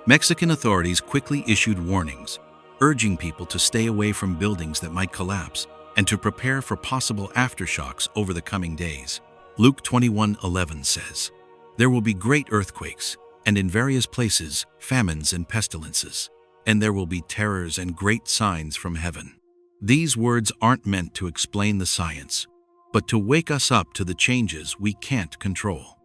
Mexican authorities quickly issued warnings, urging people to stay away from buildings that might collapse and to prepare for possible aftershocks over the coming days. Luke 21:11 says, "There will be great earthquakes, and in various places famines and pestilences, and there will be terrors and great signs from heaven." These words aren't meant to explain the science, but to wake us up to the changes we can't control.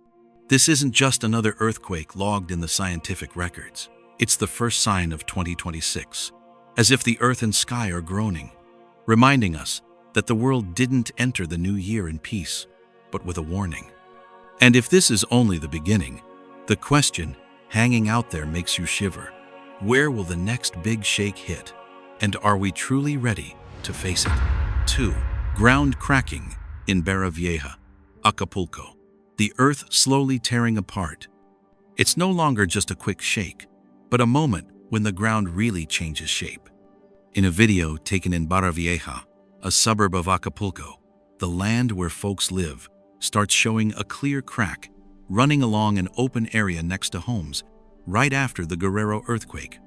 This isn't just another earthquake logged in the scientific records. It's the first sign of 2026, as if the earth and sky are groaning, reminding us that the world didn't enter the new year in peace, but with a warning. And if this is only the beginning, the question hanging out there makes you shiver. Where will the next big shake hit? And are we truly ready to face it? 2. Ground cracking in Barra Vieja, Acapulco. The earth slowly tearing apart. It's no longer just a quick shake, but a moment when the ground really changes shape. In a video taken in Barra Vieja, a suburb of Acapulco, the land where folks live starts showing a clear crack running along an open area next to homes right after the Guerrero earthquake.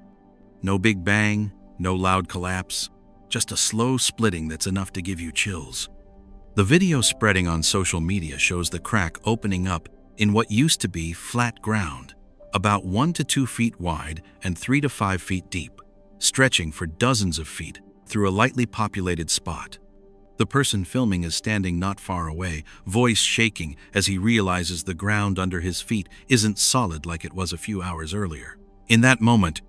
No big bang, no loud collapse, just a slow splitting that's enough to give you chills. The video spreading on social media shows the crack opening up in what used to be flat ground, about 1 to 2 feet wide and 3 to 5 feet deep, stretching for dozens of feet through a lightly populated spot. The person filming is standing not far away, voice shaking as he realizes the ground under his feet isn't solid like it was a few hours earlier. In that moment,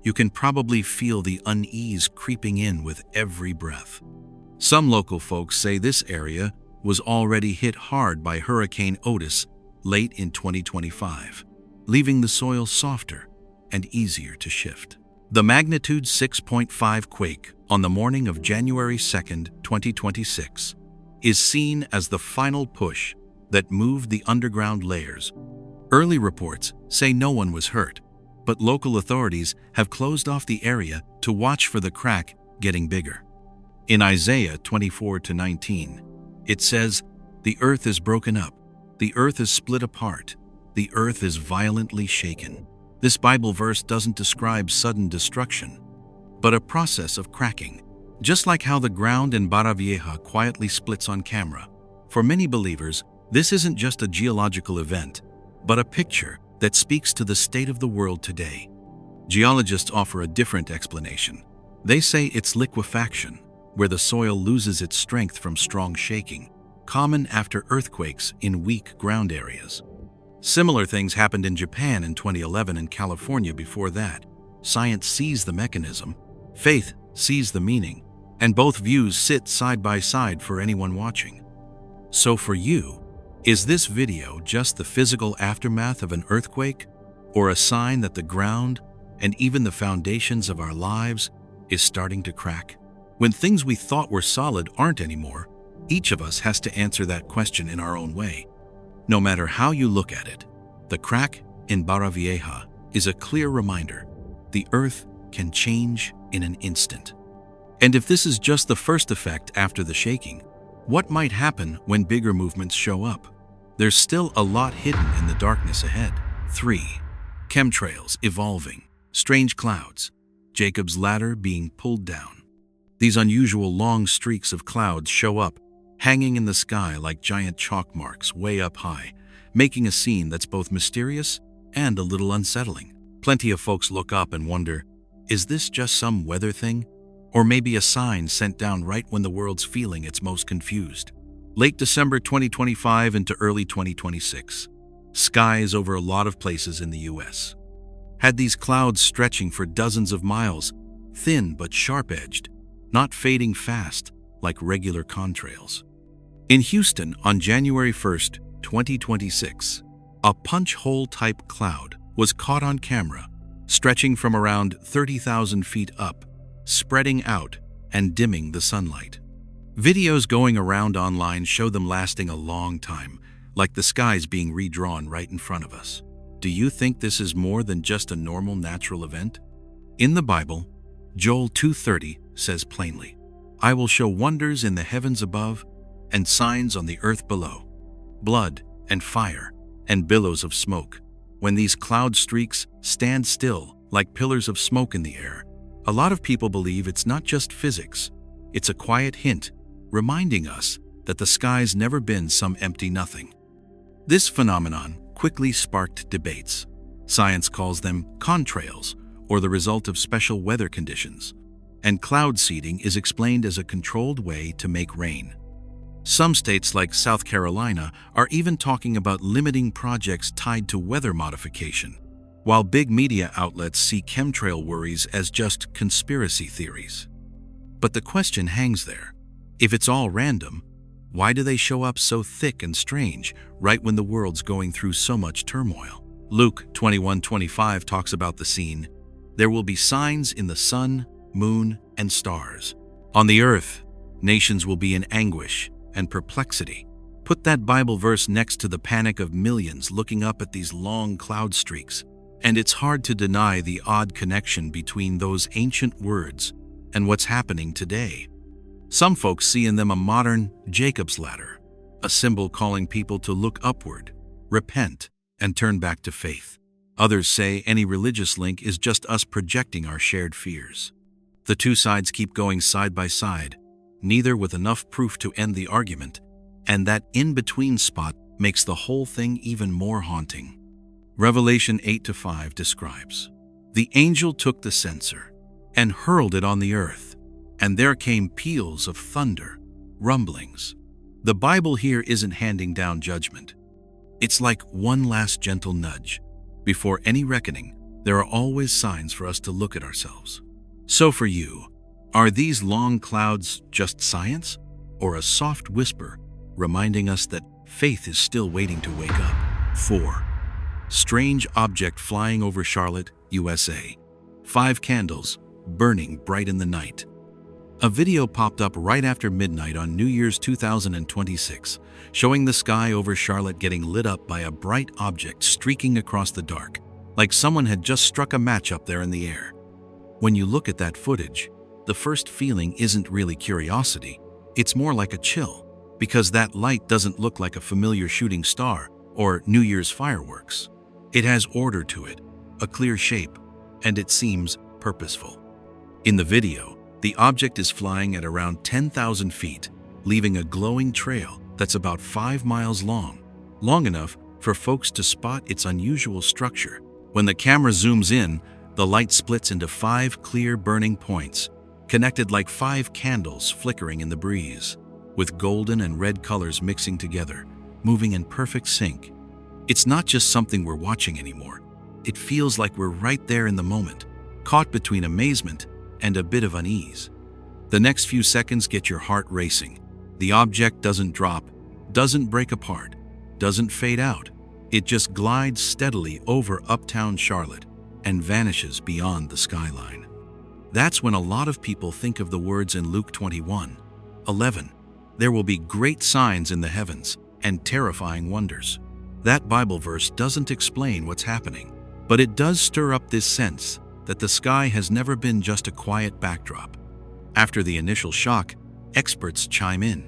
you can probably feel the unease creeping in with every breath. Some local folks say this area was already hit hard by Hurricane Otis late in 2025, leaving the soil softer and easier to shift. The magnitude 6.5 quake on the morning of January 2nd, 2026, is seen as the final push that moved the underground layers. Early reports say no one was hurt, but local authorities have closed off the area to watch for the crack getting bigger. In Isaiah 24:19, it says, "The earth is broken up, the earth is split apart, the earth is violently shaken." This Bible verse doesn't describe sudden destruction, but a process of cracking, just like how the ground in Barra Vieja quietly splits on camera. For many believers, this isn't just a geological event, but a picture that speaks to the state of the world today. Geologists offer a different explanation. They say it's liquefaction, where the soil loses its strength from strong shaking, common after earthquakes in weak ground areas. Similar things happened in Japan in 2011 and California before that. Science sees the mechanism, faith sees the meaning, and both views sit side by side for anyone watching. So for you, is this video just the physical aftermath of an earthquake, or a sign that the ground and even the foundations of our lives is starting to crack? When things we thought were solid aren't anymore, each of us has to answer that question in our own way. No matter how you look at it, the crack in Barra Vieja is a clear reminder the earth can change in an instant. And if this is just the first effect after the shaking, what might happen when bigger movements show up? There's still a lot hidden in the darkness ahead. 3. Chemtrails evolving, strange clouds, Jacob's ladder being pulled down. These unusual long streaks of clouds show up hanging in the sky like giant chalk marks way up high, making a scene that's both mysterious and a little unsettling. Plenty of folks look up and wonder, is this just some weather thing? Or maybe a sign sent down right when the world's feeling its most confused? Late December 2025 into early 2026. Skies over a lot of places in the US had these clouds stretching for dozens of miles, thin but sharp-edged, not fading fast like regular contrails. In Houston on January 1st, 2026, a punch-hole type cloud was caught on camera, stretching from around 30,000 feet up, spreading out and dimming the sunlight. Videos going around online show them lasting a long time, like the skies being redrawn right in front of us. Do you think this is more than just a normal natural event? In the Bible, Joel 2:30 says plainly, "I will show wonders in the heavens above and signs on the earth below, blood and fire and billows of smoke." When these cloud streaks stand still like pillars of smoke in the air, a lot of people believe it's not just physics. It's a quiet hint reminding us that the sky's never been some empty nothing. This phenomenon quickly sparked debates. Science calls them contrails, or the result of special weather conditions, and cloud seeding is explained as a controlled way to make rain. Some states like South Carolina are even talking about limiting projects tied to weather modification, while big media outlets see chemtrail worries as just conspiracy theories. But the question hangs there. If it's all random, why do they show up so thick and strange right when the world's going through so much turmoil? Luke 21:25 talks about the scene. There will be signs in the sun, moon, and stars. On the earth, nations will be in anguish and perplexity. Put that Bible verse next to the panic of millions looking up at these long cloud streaks, and it's hard to deny the odd connection between those ancient words and what's happening today. Some folks see in them a modern Jacob's ladder, a symbol calling people to look upward, repent, and turn back to faith. Others say any religious link is just us projecting our shared fears. The two sides keep going side by side, neither with enough proof to end the argument, and that in-between spot makes the whole thing even more haunting. Revelation 8-5 describes, "The angel took the censer and hurled it on the earth, and there came peals of thunder, rumblings." The Bible here isn't handing down judgment. It's like one last gentle nudge. Before any reckoning, there are always signs for us to look at ourselves. So for you, are these long clouds just science, or a soft whisper reminding us that faith is still waiting to wake up? 4. Strange object flying over Charlotte, USA. 5 candles burning bright in the night. A video popped up right after midnight on New Year's 2026, showing the sky over Charlotte getting lit up by a bright object streaking across the dark, like someone had just struck a match up there in the air. When you look at that footage, the first feeling isn't really curiosity, it's more like a chill, because that light doesn't look like a familiar shooting star or New Year's fireworks. It has order to it, a clear shape, and it seems purposeful. In the video, the object is flying at around 10,000 feet, leaving a glowing trail that's about 5 miles long enough for folks to spot its unusual structure. When the camera zooms in, the light splits into 5 clear burning points, connected like 5 candles flickering in the breeze, with golden and red colors mixing together, moving in perfect sync. It's not just something we're watching anymore. It feels like we're right there in the moment, caught between amazement and a bit of unease. The next few seconds get your heart racing. The object doesn't drop, doesn't break apart, doesn't fade out. It just glides steadily over uptown Charlotte and vanishes beyond the skyline. That's when a lot of people think of the words in Luke 21:11. There will be great signs in the heavens and terrifying wonders. That Bible verse doesn't explain what's happening, but it does stir up this sense that the sky has never been just a quiet backdrop. After the initial shock, experts chime in.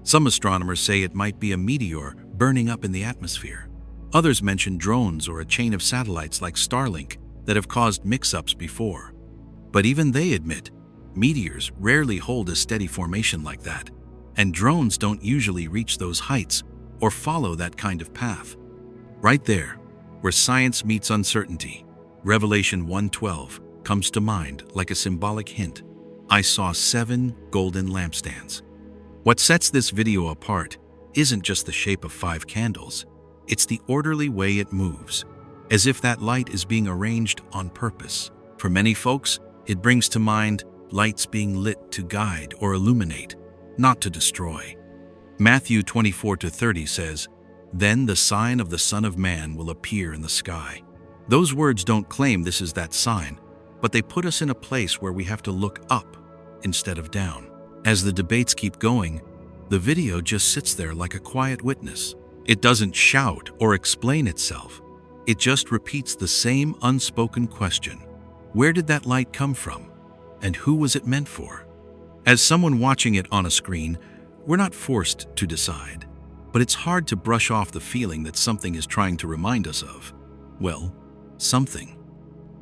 Some astronomers say it might be a meteor burning up in the atmosphere. Others mention drones or a chain of satellites like Starlink that have caused mix-ups before. But even they admit, meteors rarely hold a steady formation like that, and drones don't usually reach those heights or follow that kind of path. Right there, where science meets uncertainty, Revelation 1:12 comes to mind like a symbolic hint. I saw 7 golden lampstands. What sets this video apart isn't just the shape of 5 candles, it's the orderly way it moves, as if that light is being arranged on purpose. For many folks, it brings to mind lights being lit to guide or illuminate, not to destroy. Matthew 24-30 says, "Then the sign of the Son of Man will appear in the sky." Those words don't claim this is that sign, but they put us in a place where we have to look up instead of down. As the debates keep going, the video just sits there like a quiet witness. It doesn't shout or explain itself. It just repeats the same unspoken question. Where did that light come from? And who was it meant for? As someone watching it on a screen, we're not forced to decide. But it's hard to brush off the feeling that something is trying to remind us of, well, something.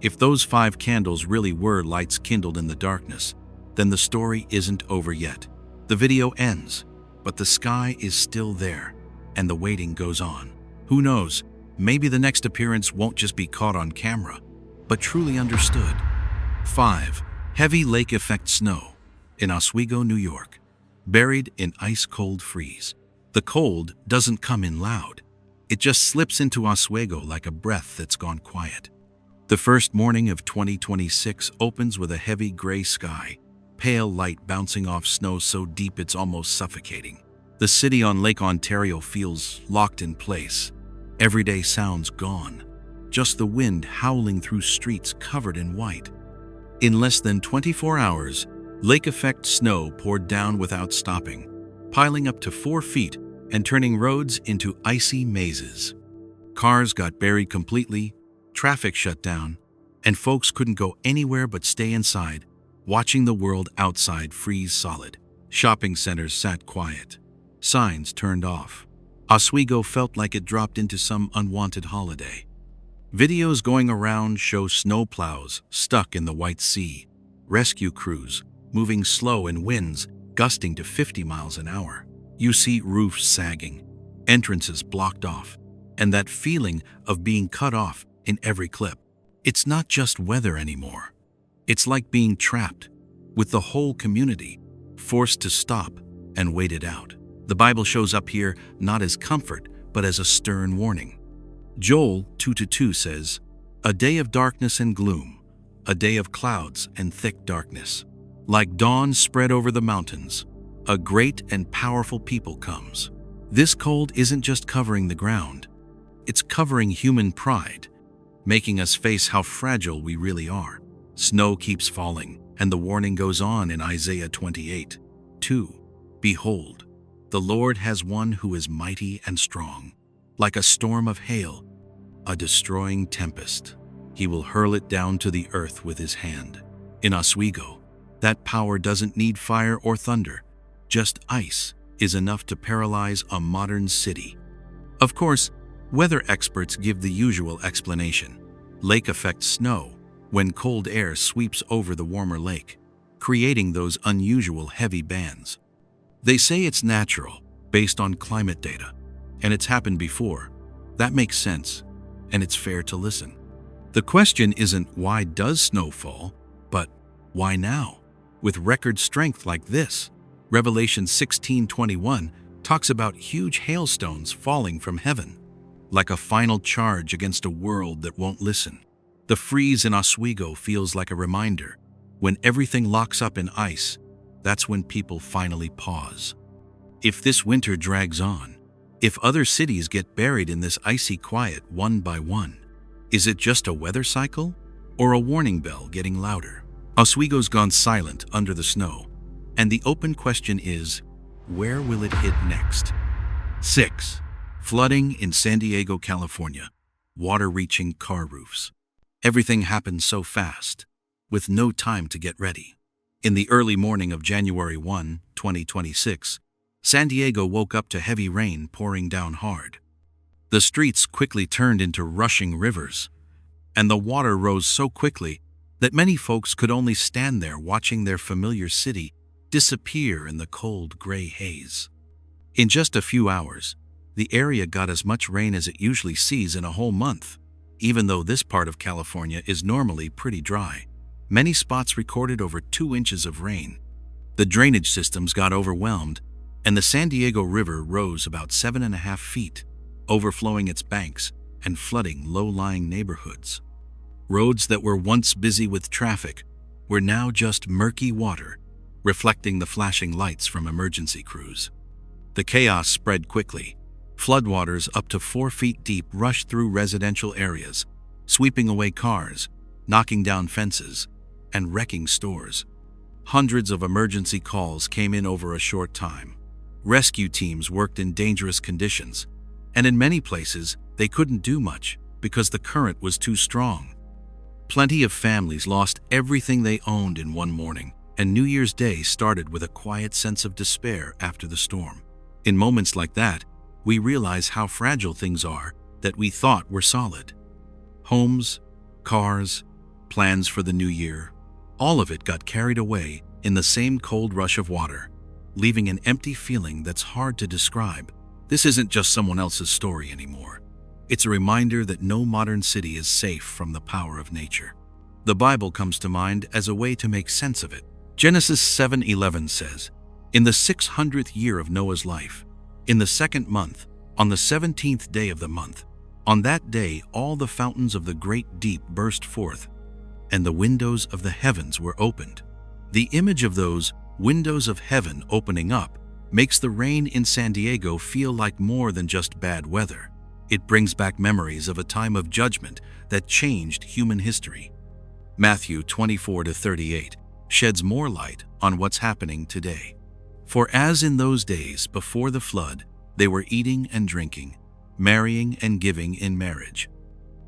If those 5 candles really were lights kindled in the darkness, then the story isn't over yet. The video ends, but the sky is still there, and the waiting goes on. Who knows, maybe the next appearance won't just be caught on camera, but truly understood. 5. Heavy lake effect snow in Oswego, New York, buried in ice-cold freeze. The cold doesn't come in loud. It just slips into Oswego like a breath that's gone quiet. The first morning of 2026 opens with a heavy gray sky, pale light bouncing off snow so deep it's almost suffocating. The city on Lake Ontario feels locked in place. Everyday sounds gone, just the wind howling through streets covered in white. In less than 24 hours, lake effect snow poured down without stopping, piling up to 4 feet and turning roads into icy mazes. Cars got buried completely, traffic shut down, and folks couldn't go anywhere but stay inside, watching the world outside freeze solid. Shopping centers sat quiet. Signs turned off. Oswego felt like it dropped into some unwanted holiday. Videos going around show snowplows stuck in the white sea, rescue crews moving slow in winds gusting to 50 miles an hour. You see roofs sagging, entrances blocked off, and that feeling of being cut off in every clip. It's not just weather anymore. It's like being trapped, with the whole community forced to stop and wait it out. The Bible shows up here not as comfort, but as a stern warning. Joel 2:2 says, "A day of darkness and gloom, a day of clouds and thick darkness. Like dawn spread over the mountains, a great and powerful people comes." This cold isn't just covering the ground. It's covering human pride, making us face how fragile we really are. Snow keeps falling, and the warning goes on in Isaiah 28:2. "Behold, the Lord has one who is mighty and strong, like a storm of hail, a destroying tempest. He will hurl it down to the earth with his hand." In Oswego, that power doesn't need fire or thunder. Just ice is enough to paralyze a modern city. Of course, weather experts give the usual explanation. Lake effect snow, when cold air sweeps over the warmer lake, creating those unusual heavy bands. They say it's natural, based on climate data, and it's happened before. That makes sense, and it's fair to listen. The question isn't why does snow fall, but why now? With record strength like this, Revelation 16:21 talks about huge hailstones falling from heaven, like a final charge against a world that won't listen. The freeze in Oswego feels like a reminder. When everything locks up in ice, that's when people finally pause. If this winter drags on, if other cities get buried in this icy quiet one by one, is it just a weather cycle or a warning bell getting louder? Oswego's gone silent under the snow, and the open question is, where will it hit next? 6. Flooding in San Diego, California. Water reaching car roofs. Everything happened so fast, with no time to get ready. In the early morning of January 1, 2026, San Diego woke up to heavy rain pouring down hard. The streets quickly turned into rushing rivers, and the water rose so quickly that many folks could only stand there watching their familiar city disappear in the cold gray haze. In just a few hours, the area got as much rain as it usually sees in a whole month, even though this part of California is normally pretty dry. Many spots recorded over 2 inches of rain. The drainage systems got overwhelmed, and the San Diego River rose about 7.5 feet, overflowing its banks and flooding low-lying neighborhoods. Roads that were once busy with traffic were now just murky water, reflecting the flashing lights from emergency crews. The chaos spread quickly. Floodwaters up to 4 feet deep rushed through residential areas, sweeping away cars, knocking down fences, and wrecking stores. Hundreds of emergency calls came in over a short time. Rescue teams worked in dangerous conditions, and in many places, they couldn't do much because the current was too strong. Plenty of families lost everything they owned in one morning, and New Year's Day started with a quiet sense of despair after the storm. In moments like that, we realize how fragile things are that we thought were solid. Homes, cars, plans for the new year, all of it got carried away in the same cold rush of water, leaving an empty feeling that's hard to describe. This isn't just someone else's story anymore. It's a reminder that no modern city is safe from the power of nature. The Bible comes to mind as a way to make sense of it. Genesis 7:11 says, "In the 600th year of Noah's life, in the 2nd month, on the 17th day of the month, on that day all the fountains of the great deep burst forth, and the windows of the heavens were opened." The image of those windows of heaven opening up makes the rain in San Diego feel like more than just bad weather. It brings back memories of a time of judgment that changed human history. Matthew 24-38 sheds more light on what's happening today. "For as in those days before the flood, they were eating and drinking, marrying and giving in marriage,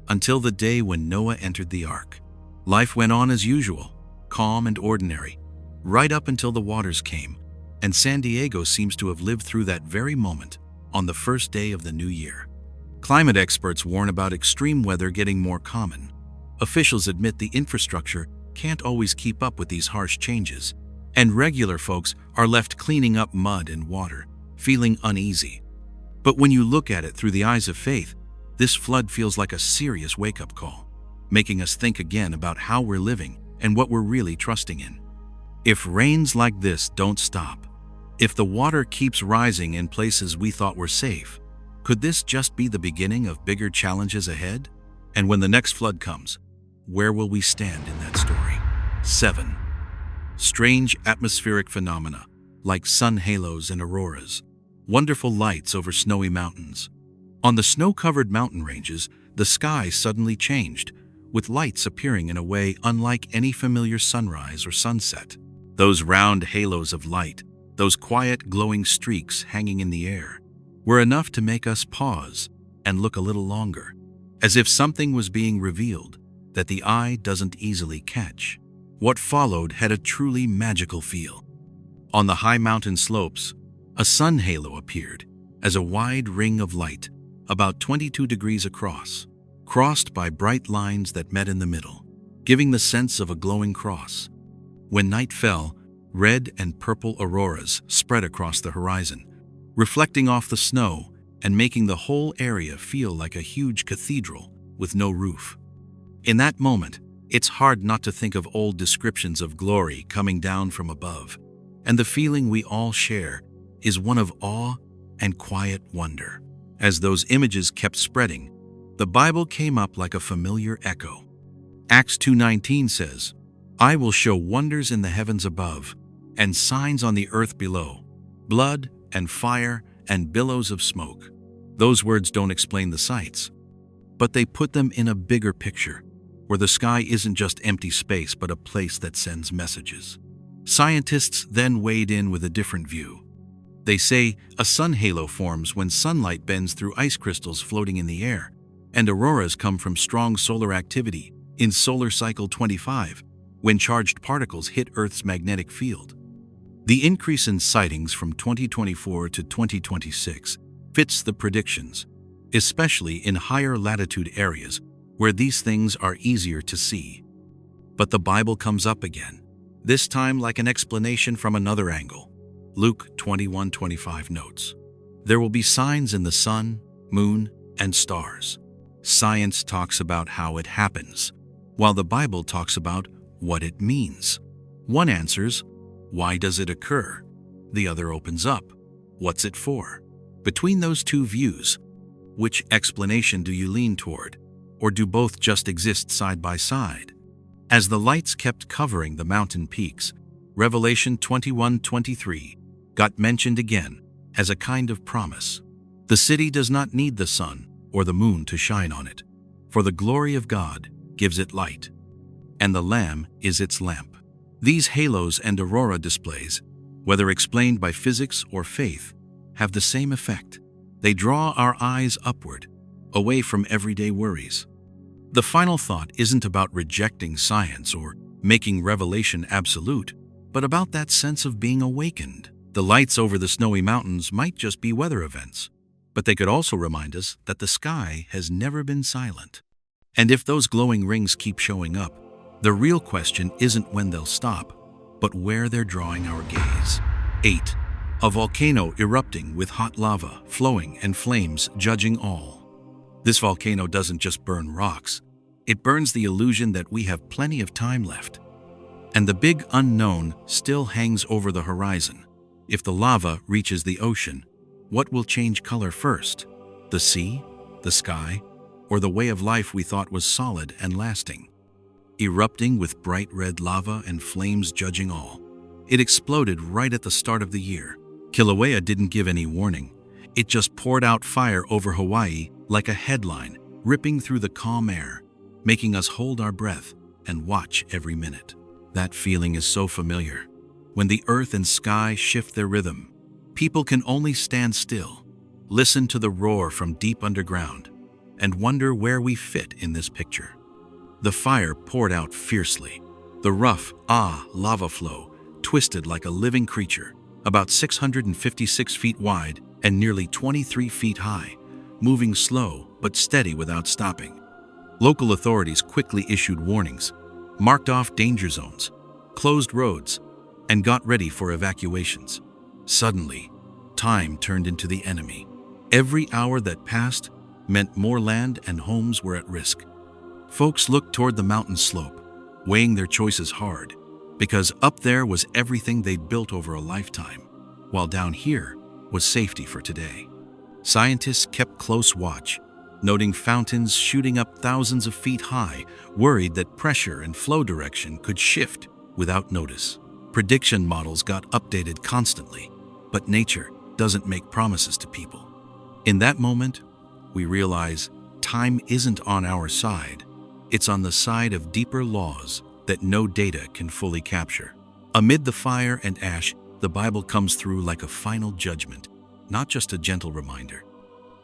until the day when Noah entered the ark. Life went on as usual, calm and ordinary, right up until the waters came, and San Diego seems to have lived through that very moment on the first day of the new year." Climate experts warn about extreme weather getting more common. Officials admit the infrastructure can't always keep up with these harsh changes, and regular folks are left cleaning up mud and water, feeling uneasy. But when you look at it through the eyes of faith, this flood feels like a serious wake-up call, making us think again about how we're living and what we're really trusting in. If rains like this don't stop, if the water keeps rising in places we thought were safe, could this just be the beginning of bigger challenges ahead? And when the next flood comes, where will we stand in that story? 7. Strange atmospheric phenomena, like sun halos and auroras, wonderful lights over snowy mountains. On the snow-covered mountain ranges, the sky suddenly changed, with lights appearing in a way unlike any familiar sunrise or sunset. Those round halos of light, those quiet glowing streaks hanging in the air, were enough to make us pause and look a little longer, as if something was being revealed that the eye doesn't easily catch. What followed had a truly magical feel. On the high mountain slopes, a sun halo appeared as a wide ring of light, about 22 degrees across, crossed by bright lines that met in the middle, giving the sense of a glowing cross. When night fell, red and purple auroras spread across the horizon, reflecting off the snow and making the whole area feel like a huge cathedral with no roof. In that moment, it's hard not to think of old descriptions of glory coming down from above, and the feeling we all share is one of awe and quiet wonder. As those images kept spreading, the Bible came up like a familiar echo. Acts 2:19 says, "I will show wonders in the heavens above and signs on the earth below, blood and fire and billows of smoke." Those words don't explain the sights, but they put them in a bigger picture, where the sky isn't just empty space but a place that sends messages. Scientists then weighed in with a different view. They say a sun halo forms when sunlight bends through ice crystals floating in the air, and auroras come from strong solar activity in solar cycle 25, when charged particles hit Earth's magnetic field. The increase in sightings from 2024 to 2026 fits the predictions, especially in higher latitude areas where these things are easier to see. But the Bible comes up again. this time like an explanation from another angle. Luke 21:25 notes, "There will be signs in the sun, moon, and stars." Science talks about how it happens, while the Bible talks about what it means. One answers, "Why does it occur?" The other opens up, "What's it for?" Between those two views, which explanation do you lean toward? Or do both just exist side by side? As the lights kept covering the mountain peaks, Revelation 21:23 got mentioned again as a kind of promise. The city does not need the sun or the moon to shine on it, for the glory of God gives it light, and the Lamb is its lamp. These halos and aurora displays, whether explained by physics or faith, have the same effect. They draw our eyes upward, away from everyday worries. The final thought isn't about rejecting science or making revelation absolute, but about that sense of being awakened. The lights over the snowy mountains might just be weather events, but they could also remind us that the sky has never been silent. And if those glowing rings keep showing up, the real question isn't when they'll stop, but where they're drawing our gaze. 8. A volcano erupting with hot lava flowing and flames judging all. This volcano doesn't just burn rocks, it burns the illusion that we have plenty of time left. And the big unknown still hangs over the horizon. If the lava reaches the ocean, what will change color first? The sea, the sky, or the way of life we thought was solid and lasting? Erupting with bright red lava and flames judging all. It exploded right at the start of the year. Kilauea didn't give any warning. It just poured out fire over Hawaii like a headline, ripping through the calm air, making us hold our breath and watch every minute. That feeling is so familiar. When the earth and sky shift their rhythm, people can only stand still, listen to the roar from deep underground, and wonder where we fit in this picture. The fire poured out fiercely. The rough, lava flow twisted like a living creature, about 656 feet wide and nearly 23 feet high, moving slow but steady without stopping. Local authorities quickly issued warnings, marked off danger zones, closed roads, and got ready for evacuations. Suddenly, time turned into the enemy. Every hour that passed meant more land and homes were at risk. Folks looked toward the mountain slope, weighing their choices hard, because up there was everything they'd built over a lifetime, while down here was safety for today. Scientists kept close watch, noting fountains shooting up thousands of feet high, worried that pressure and flow direction could shift without notice. Prediction models got updated constantly, but nature doesn't make promises to people. In that moment, we realize time isn't on our side. It's on the side of deeper laws that no data can fully capture. Amid the fire and ash, the Bible comes through like a final judgment, not just a gentle reminder.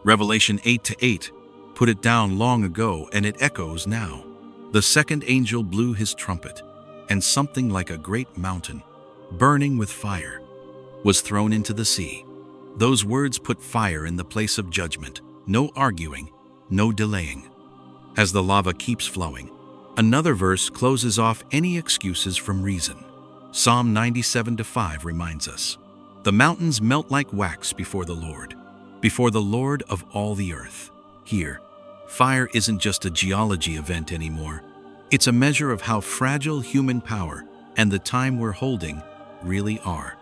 Revelation 8:8 put it down long ago, and it echoes now. The second angel blew his trumpet, and something like a great mountain, burning with fire, was thrown into the sea. Those words put fire in the place of judgment. No arguing, no delaying. As the lava keeps flowing, another verse closes off any excuses from reason. Psalm 97:5 reminds us, "The mountains melt like wax before the Lord of all the earth." Here, fire isn't just a geology event anymore. It's a measure of how fragile human power and the time we're holding really are.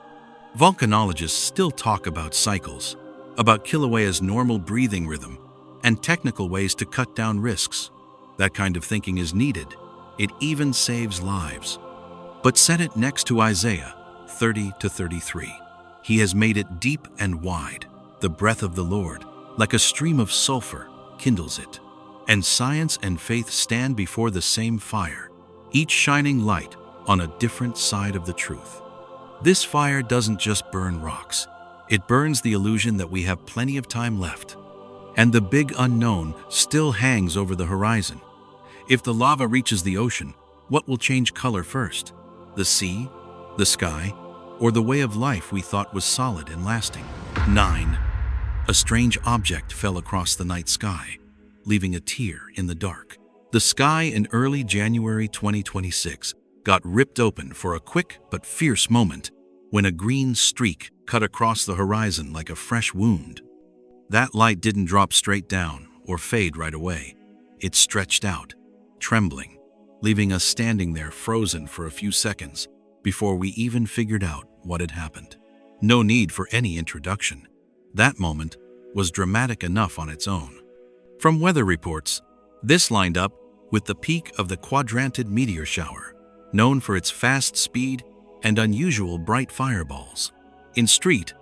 Volcanologists still talk about cycles, about Kilauea's normal breathing rhythm, and technical ways to cut down risks. That kind of thinking is needed. It even saves lives. But set it next to Isaiah 30-33. He has made it deep and wide. The breath of the Lord, like a stream of sulfur, kindles it. And science and faith stand before the same fire, each shining light on a different side of the truth. This fire doesn't just burn rocks. It burns the illusion that we have plenty of time left. And the big unknown still hangs over the horizon. If the lava reaches the ocean, what will change color first? The sea, the sky, or the way of life we thought was solid and lasting? 9. A strange object fell across the night sky, leaving a tear in the dark. The sky in early January 2026 got ripped open for a quick but fierce moment when a green streak cut across the horizon like a fresh wound. That light didn't drop straight down or fade right away. It stretched out, trembling, leaving us standing there frozen for a few seconds before we even figured out what had happened. No need for any introduction. That moment was dramatic enough on its own. From weather reports, this lined up with the peak of the quadrantid meteor shower, known for its fast speed and unusual bright fireballs. In St.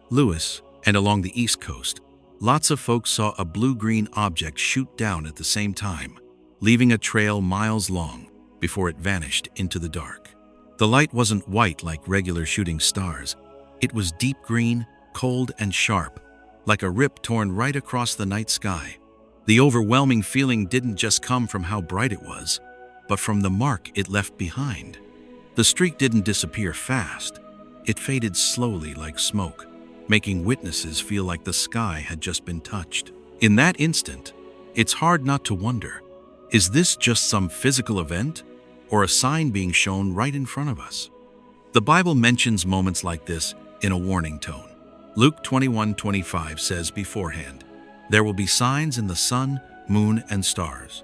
Louis and along the East Coast, lots of folks saw a blue-green object shoot down at the same time, leaving a trail miles long before it vanished into the dark. The light wasn't white like regular shooting stars. It was deep green, cold and sharp, like a rip torn right across the night sky. The overwhelming feeling didn't just come from how bright it was, but from the mark it left behind. The streak didn't disappear fast. It faded slowly like smoke, making witnesses feel like the sky had just been touched. In that instant, it's hard not to wonder, is this just some physical event or a sign being shown right in front of us? The Bible mentions moments like this in a warning tone. Luke 21:25 says beforehand, "There will be signs in the sun, moon, and stars.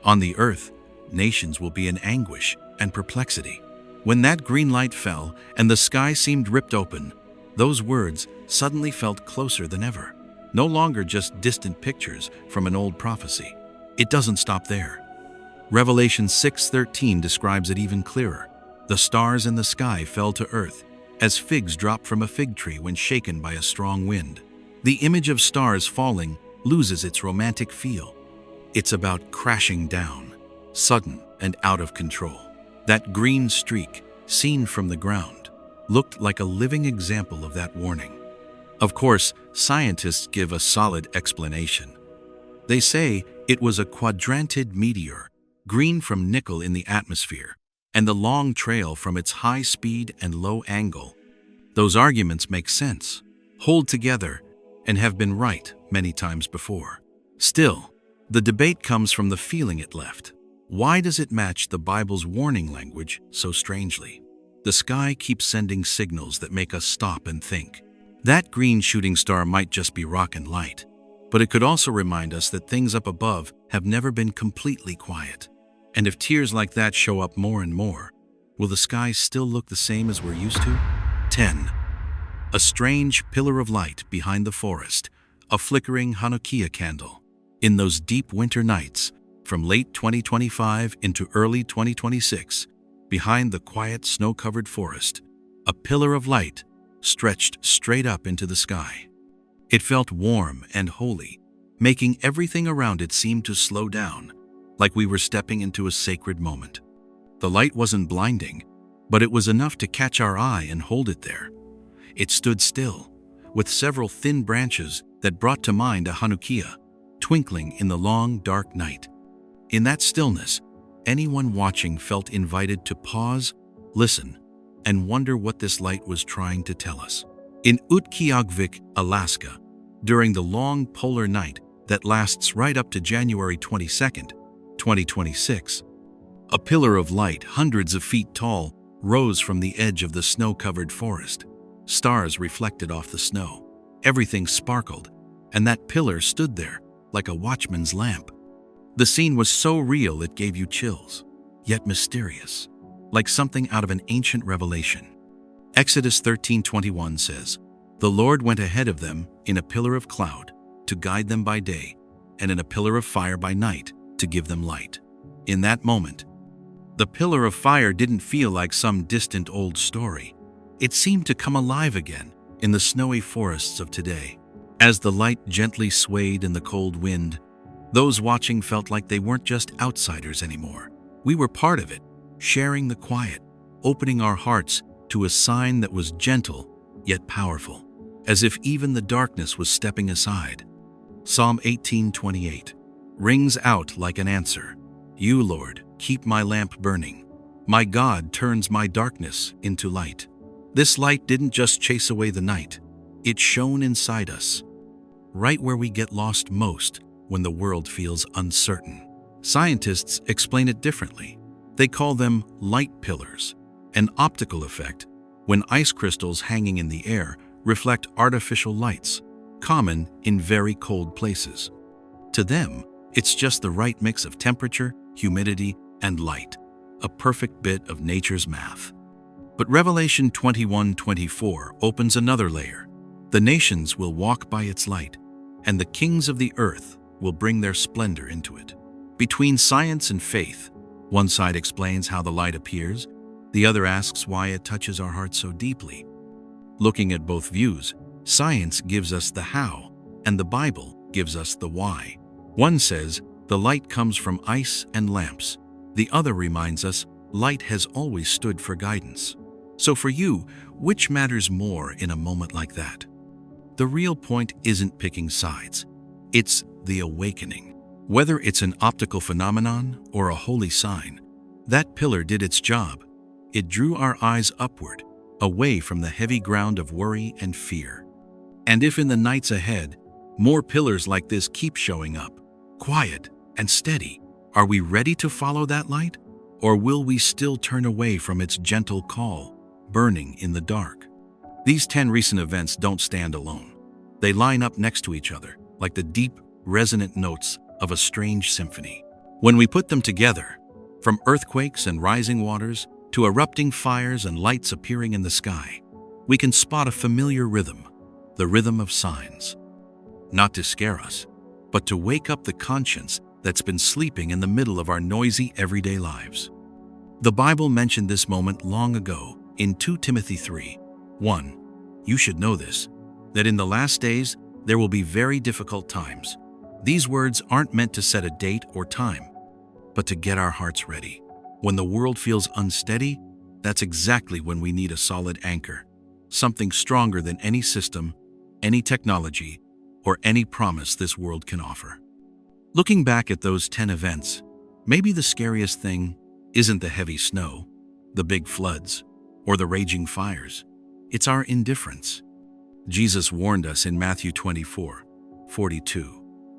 On the earth, nations will be in anguish and perplexity." When that green light fell and the sky seemed ripped open, those words suddenly felt closer than ever. No longer just distant pictures from an old prophecy. It doesn't stop there. Revelation 6:13 describes it even clearer. The stars in the sky fell to earth, as figs drop from a fig tree when shaken by a strong wind. The image of stars falling loses its romantic feel. It's about crashing down, sudden and out of control. That green streak, seen from the ground, looked like a living example of that warning. Of course, scientists give a solid explanation. They say it was a quadrantid meteor, green from nickel in the atmosphere, and the long trail from its high speed and low angle. Those arguments make sense, hold together, and have been right many times before. Still, the debate comes from the feeling it left. Why does it match the Bible's warning language so strangely? The sky keeps sending signals that make us stop and think. That green shooting star might just be rock and light, but it could also remind us that things up above have never been completely quiet. And if tears like that show up more and more, will the sky still look the same as we're used to? 10. A strange pillar of light behind the forest, a flickering Hanukkah candle. In those deep winter nights, from late 2025 into early 2026, behind the quiet snow-covered forest, a pillar of light stretched straight up into the sky. It felt warm and holy, making everything around it seem to slow down, like we were stepping into a sacred moment. The light wasn't blinding, but it was enough to catch our eye and hold it there. It stood still, with several thin branches that brought to mind a Hanukkah, twinkling in the long, dark night. In that stillness, anyone watching felt invited to pause, listen, and wonder what this light was trying to tell us. In Utqiagvik, Alaska, during the long polar night that lasts right up to January 22nd, 2026, a pillar of light hundreds of feet tall rose from the edge of the snow-covered forest. Stars reflected off the snow. Everything sparkled, and that pillar stood there like a watchman's lamp. The scene was so real it gave you chills, yet mysterious, like something out of an ancient revelation. Exodus 13:21 says, "The Lord went ahead of them in a pillar of cloud to guide them by day, and in a pillar of fire by night to give them light." In that moment, the pillar of fire didn't feel like some distant old story. It seemed to come alive again in the snowy forests of today. As the light gently swayed in the cold wind, those watching felt like they weren't just outsiders anymore. We were part of it, sharing the quiet, opening our hearts to a sign that was gentle yet powerful, as if even the darkness was stepping aside. Psalm 18:28 rings out like an answer. "You, Lord, keep my lamp burning. My God turns my darkness into light." This light didn't just chase away the night. It shone inside us, right where we get lost most when the world feels uncertain. Scientists explain it differently. They call them light pillars, an optical effect when ice crystals hanging in the air reflect artificial lights, common in very cold places. To them, it's just the right mix of temperature, humidity, and light, a perfect bit of nature's math. But Revelation 21:24 opens another layer. The nations will walk by its light, and the kings of the earth will bring their splendor into it. Between science and faith, one side explains how the light appears, the other asks why it touches our hearts so deeply. Looking at both views, science gives us the how, and the Bible gives us the why. One says the light comes from ice and lamps. The other reminds us light has always stood for guidance. So for you, which matters more in a moment like that? The real point isn't picking sides. It's the awakening. Whether it's an optical phenomenon or a holy sign, that pillar did its job. It drew our eyes upward, away from the heavy ground of worry and fear. And if in the nights ahead, more pillars like this keep showing up, quiet and steady, are we ready to follow that light? Or will we still turn away from its gentle call, burning in the dark? These 10 recent events don't stand alone. They line up next to each other, like the deep, resonant notes of a strange symphony. When we put them together, from earthquakes and rising waters to erupting fires and lights appearing in the sky, we can spot a familiar rhythm, the rhythm of signs. Not to scare us, but to wake up the conscience that's been sleeping in the middle of our noisy everyday lives. The Bible mentioned this moment long ago in 2 Timothy 3:1. You should know this, that in the last days there will be very difficult times. These words aren't meant to set a date or time, but to get our hearts ready. When the world feels unsteady, that's exactly when we need a solid anchor, something stronger than any system, any technology, or any promise this world can offer. Looking back at those 10 events, maybe the scariest thing isn't the heavy snow, the big floods, or the raging fires. It's our indifference. Jesus warned us in Matthew 24:42.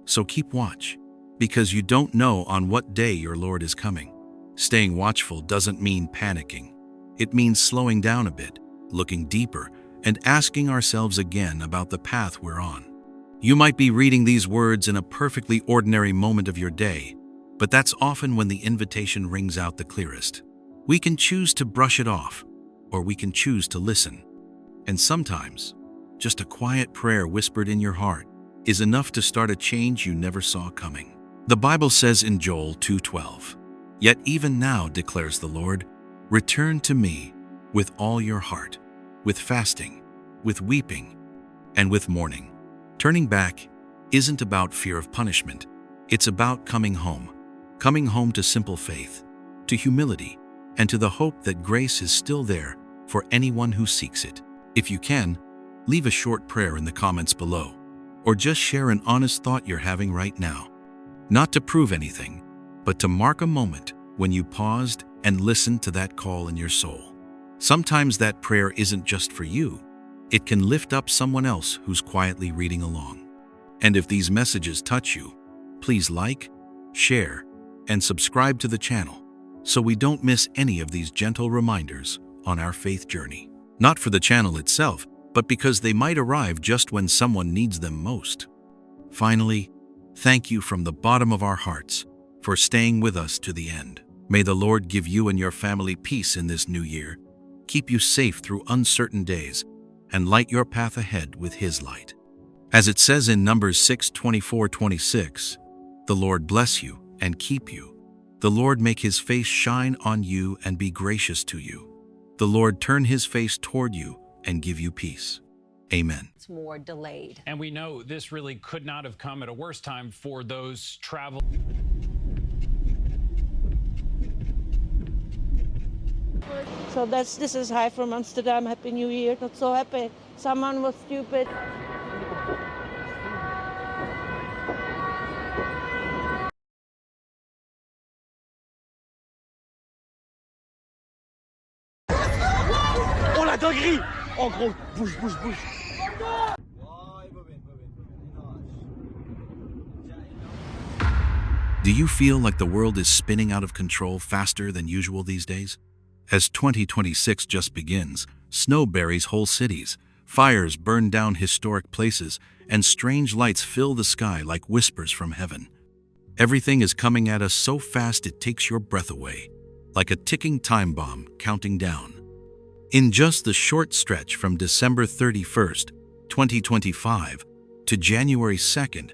So keep watch, because you don't know on what day your Lord is coming. Staying watchful doesn't mean panicking. It means slowing down a bit, looking deeper, and asking ourselves again about the path we're on. You might be reading these words in a perfectly ordinary moment of your day, but that's often when the invitation rings out the clearest. We can choose to brush it off, or we can choose to listen. And sometimes, just a quiet prayer whispered in your heart is enough to start a change you never saw coming. The Bible says in Joel 2:12, "Yet even now, declares the Lord, return to me with all your heart, with fasting, with weeping, and with mourning." Turning back isn't about fear of punishment. It's about coming home to simple faith, to humility, and to the hope that grace is still there for anyone who seeks it. If you can, leave a short prayer in the comments below, or just share an honest thought you're having right now. Not to prove anything, but to mark a moment when you paused and listened to that call in your soul. Sometimes that prayer isn't just for you. It can lift up someone else who's quietly reading along. And if these messages touch you, please like, share, and subscribe to the channel so we don't miss any of these gentle reminders on our faith journey. Not for the channel itself, but because they might arrive just when someone needs them most. Finally, thank you from the bottom of our hearts for staying with us to the end. May the Lord give you and your family peace in this new year, keep you safe through uncertain days, and light your path ahead with His light. As it says in Numbers 6:24-26, the Lord bless you and keep you. The Lord make His face shine on you and be gracious to you. The Lord turn His face toward you and give you peace. Amen. It's more delayed. And we know this really could not have come at a worse time for those travel. So this is hi from Amsterdam. Happy New Year. Not so happy. Someone was stupid. Oh la dinguerie! Oh gros, bouge. Do you feel like the world is spinning out of control faster than usual these days? As 2026 just begins, snow buries whole cities, fires burn down historic places, and strange lights fill the sky like whispers from heaven. Everything is coming at us so fast it takes your breath away, like a ticking time bomb counting down. In just the short stretch from December 31st, 2025 to January 2nd,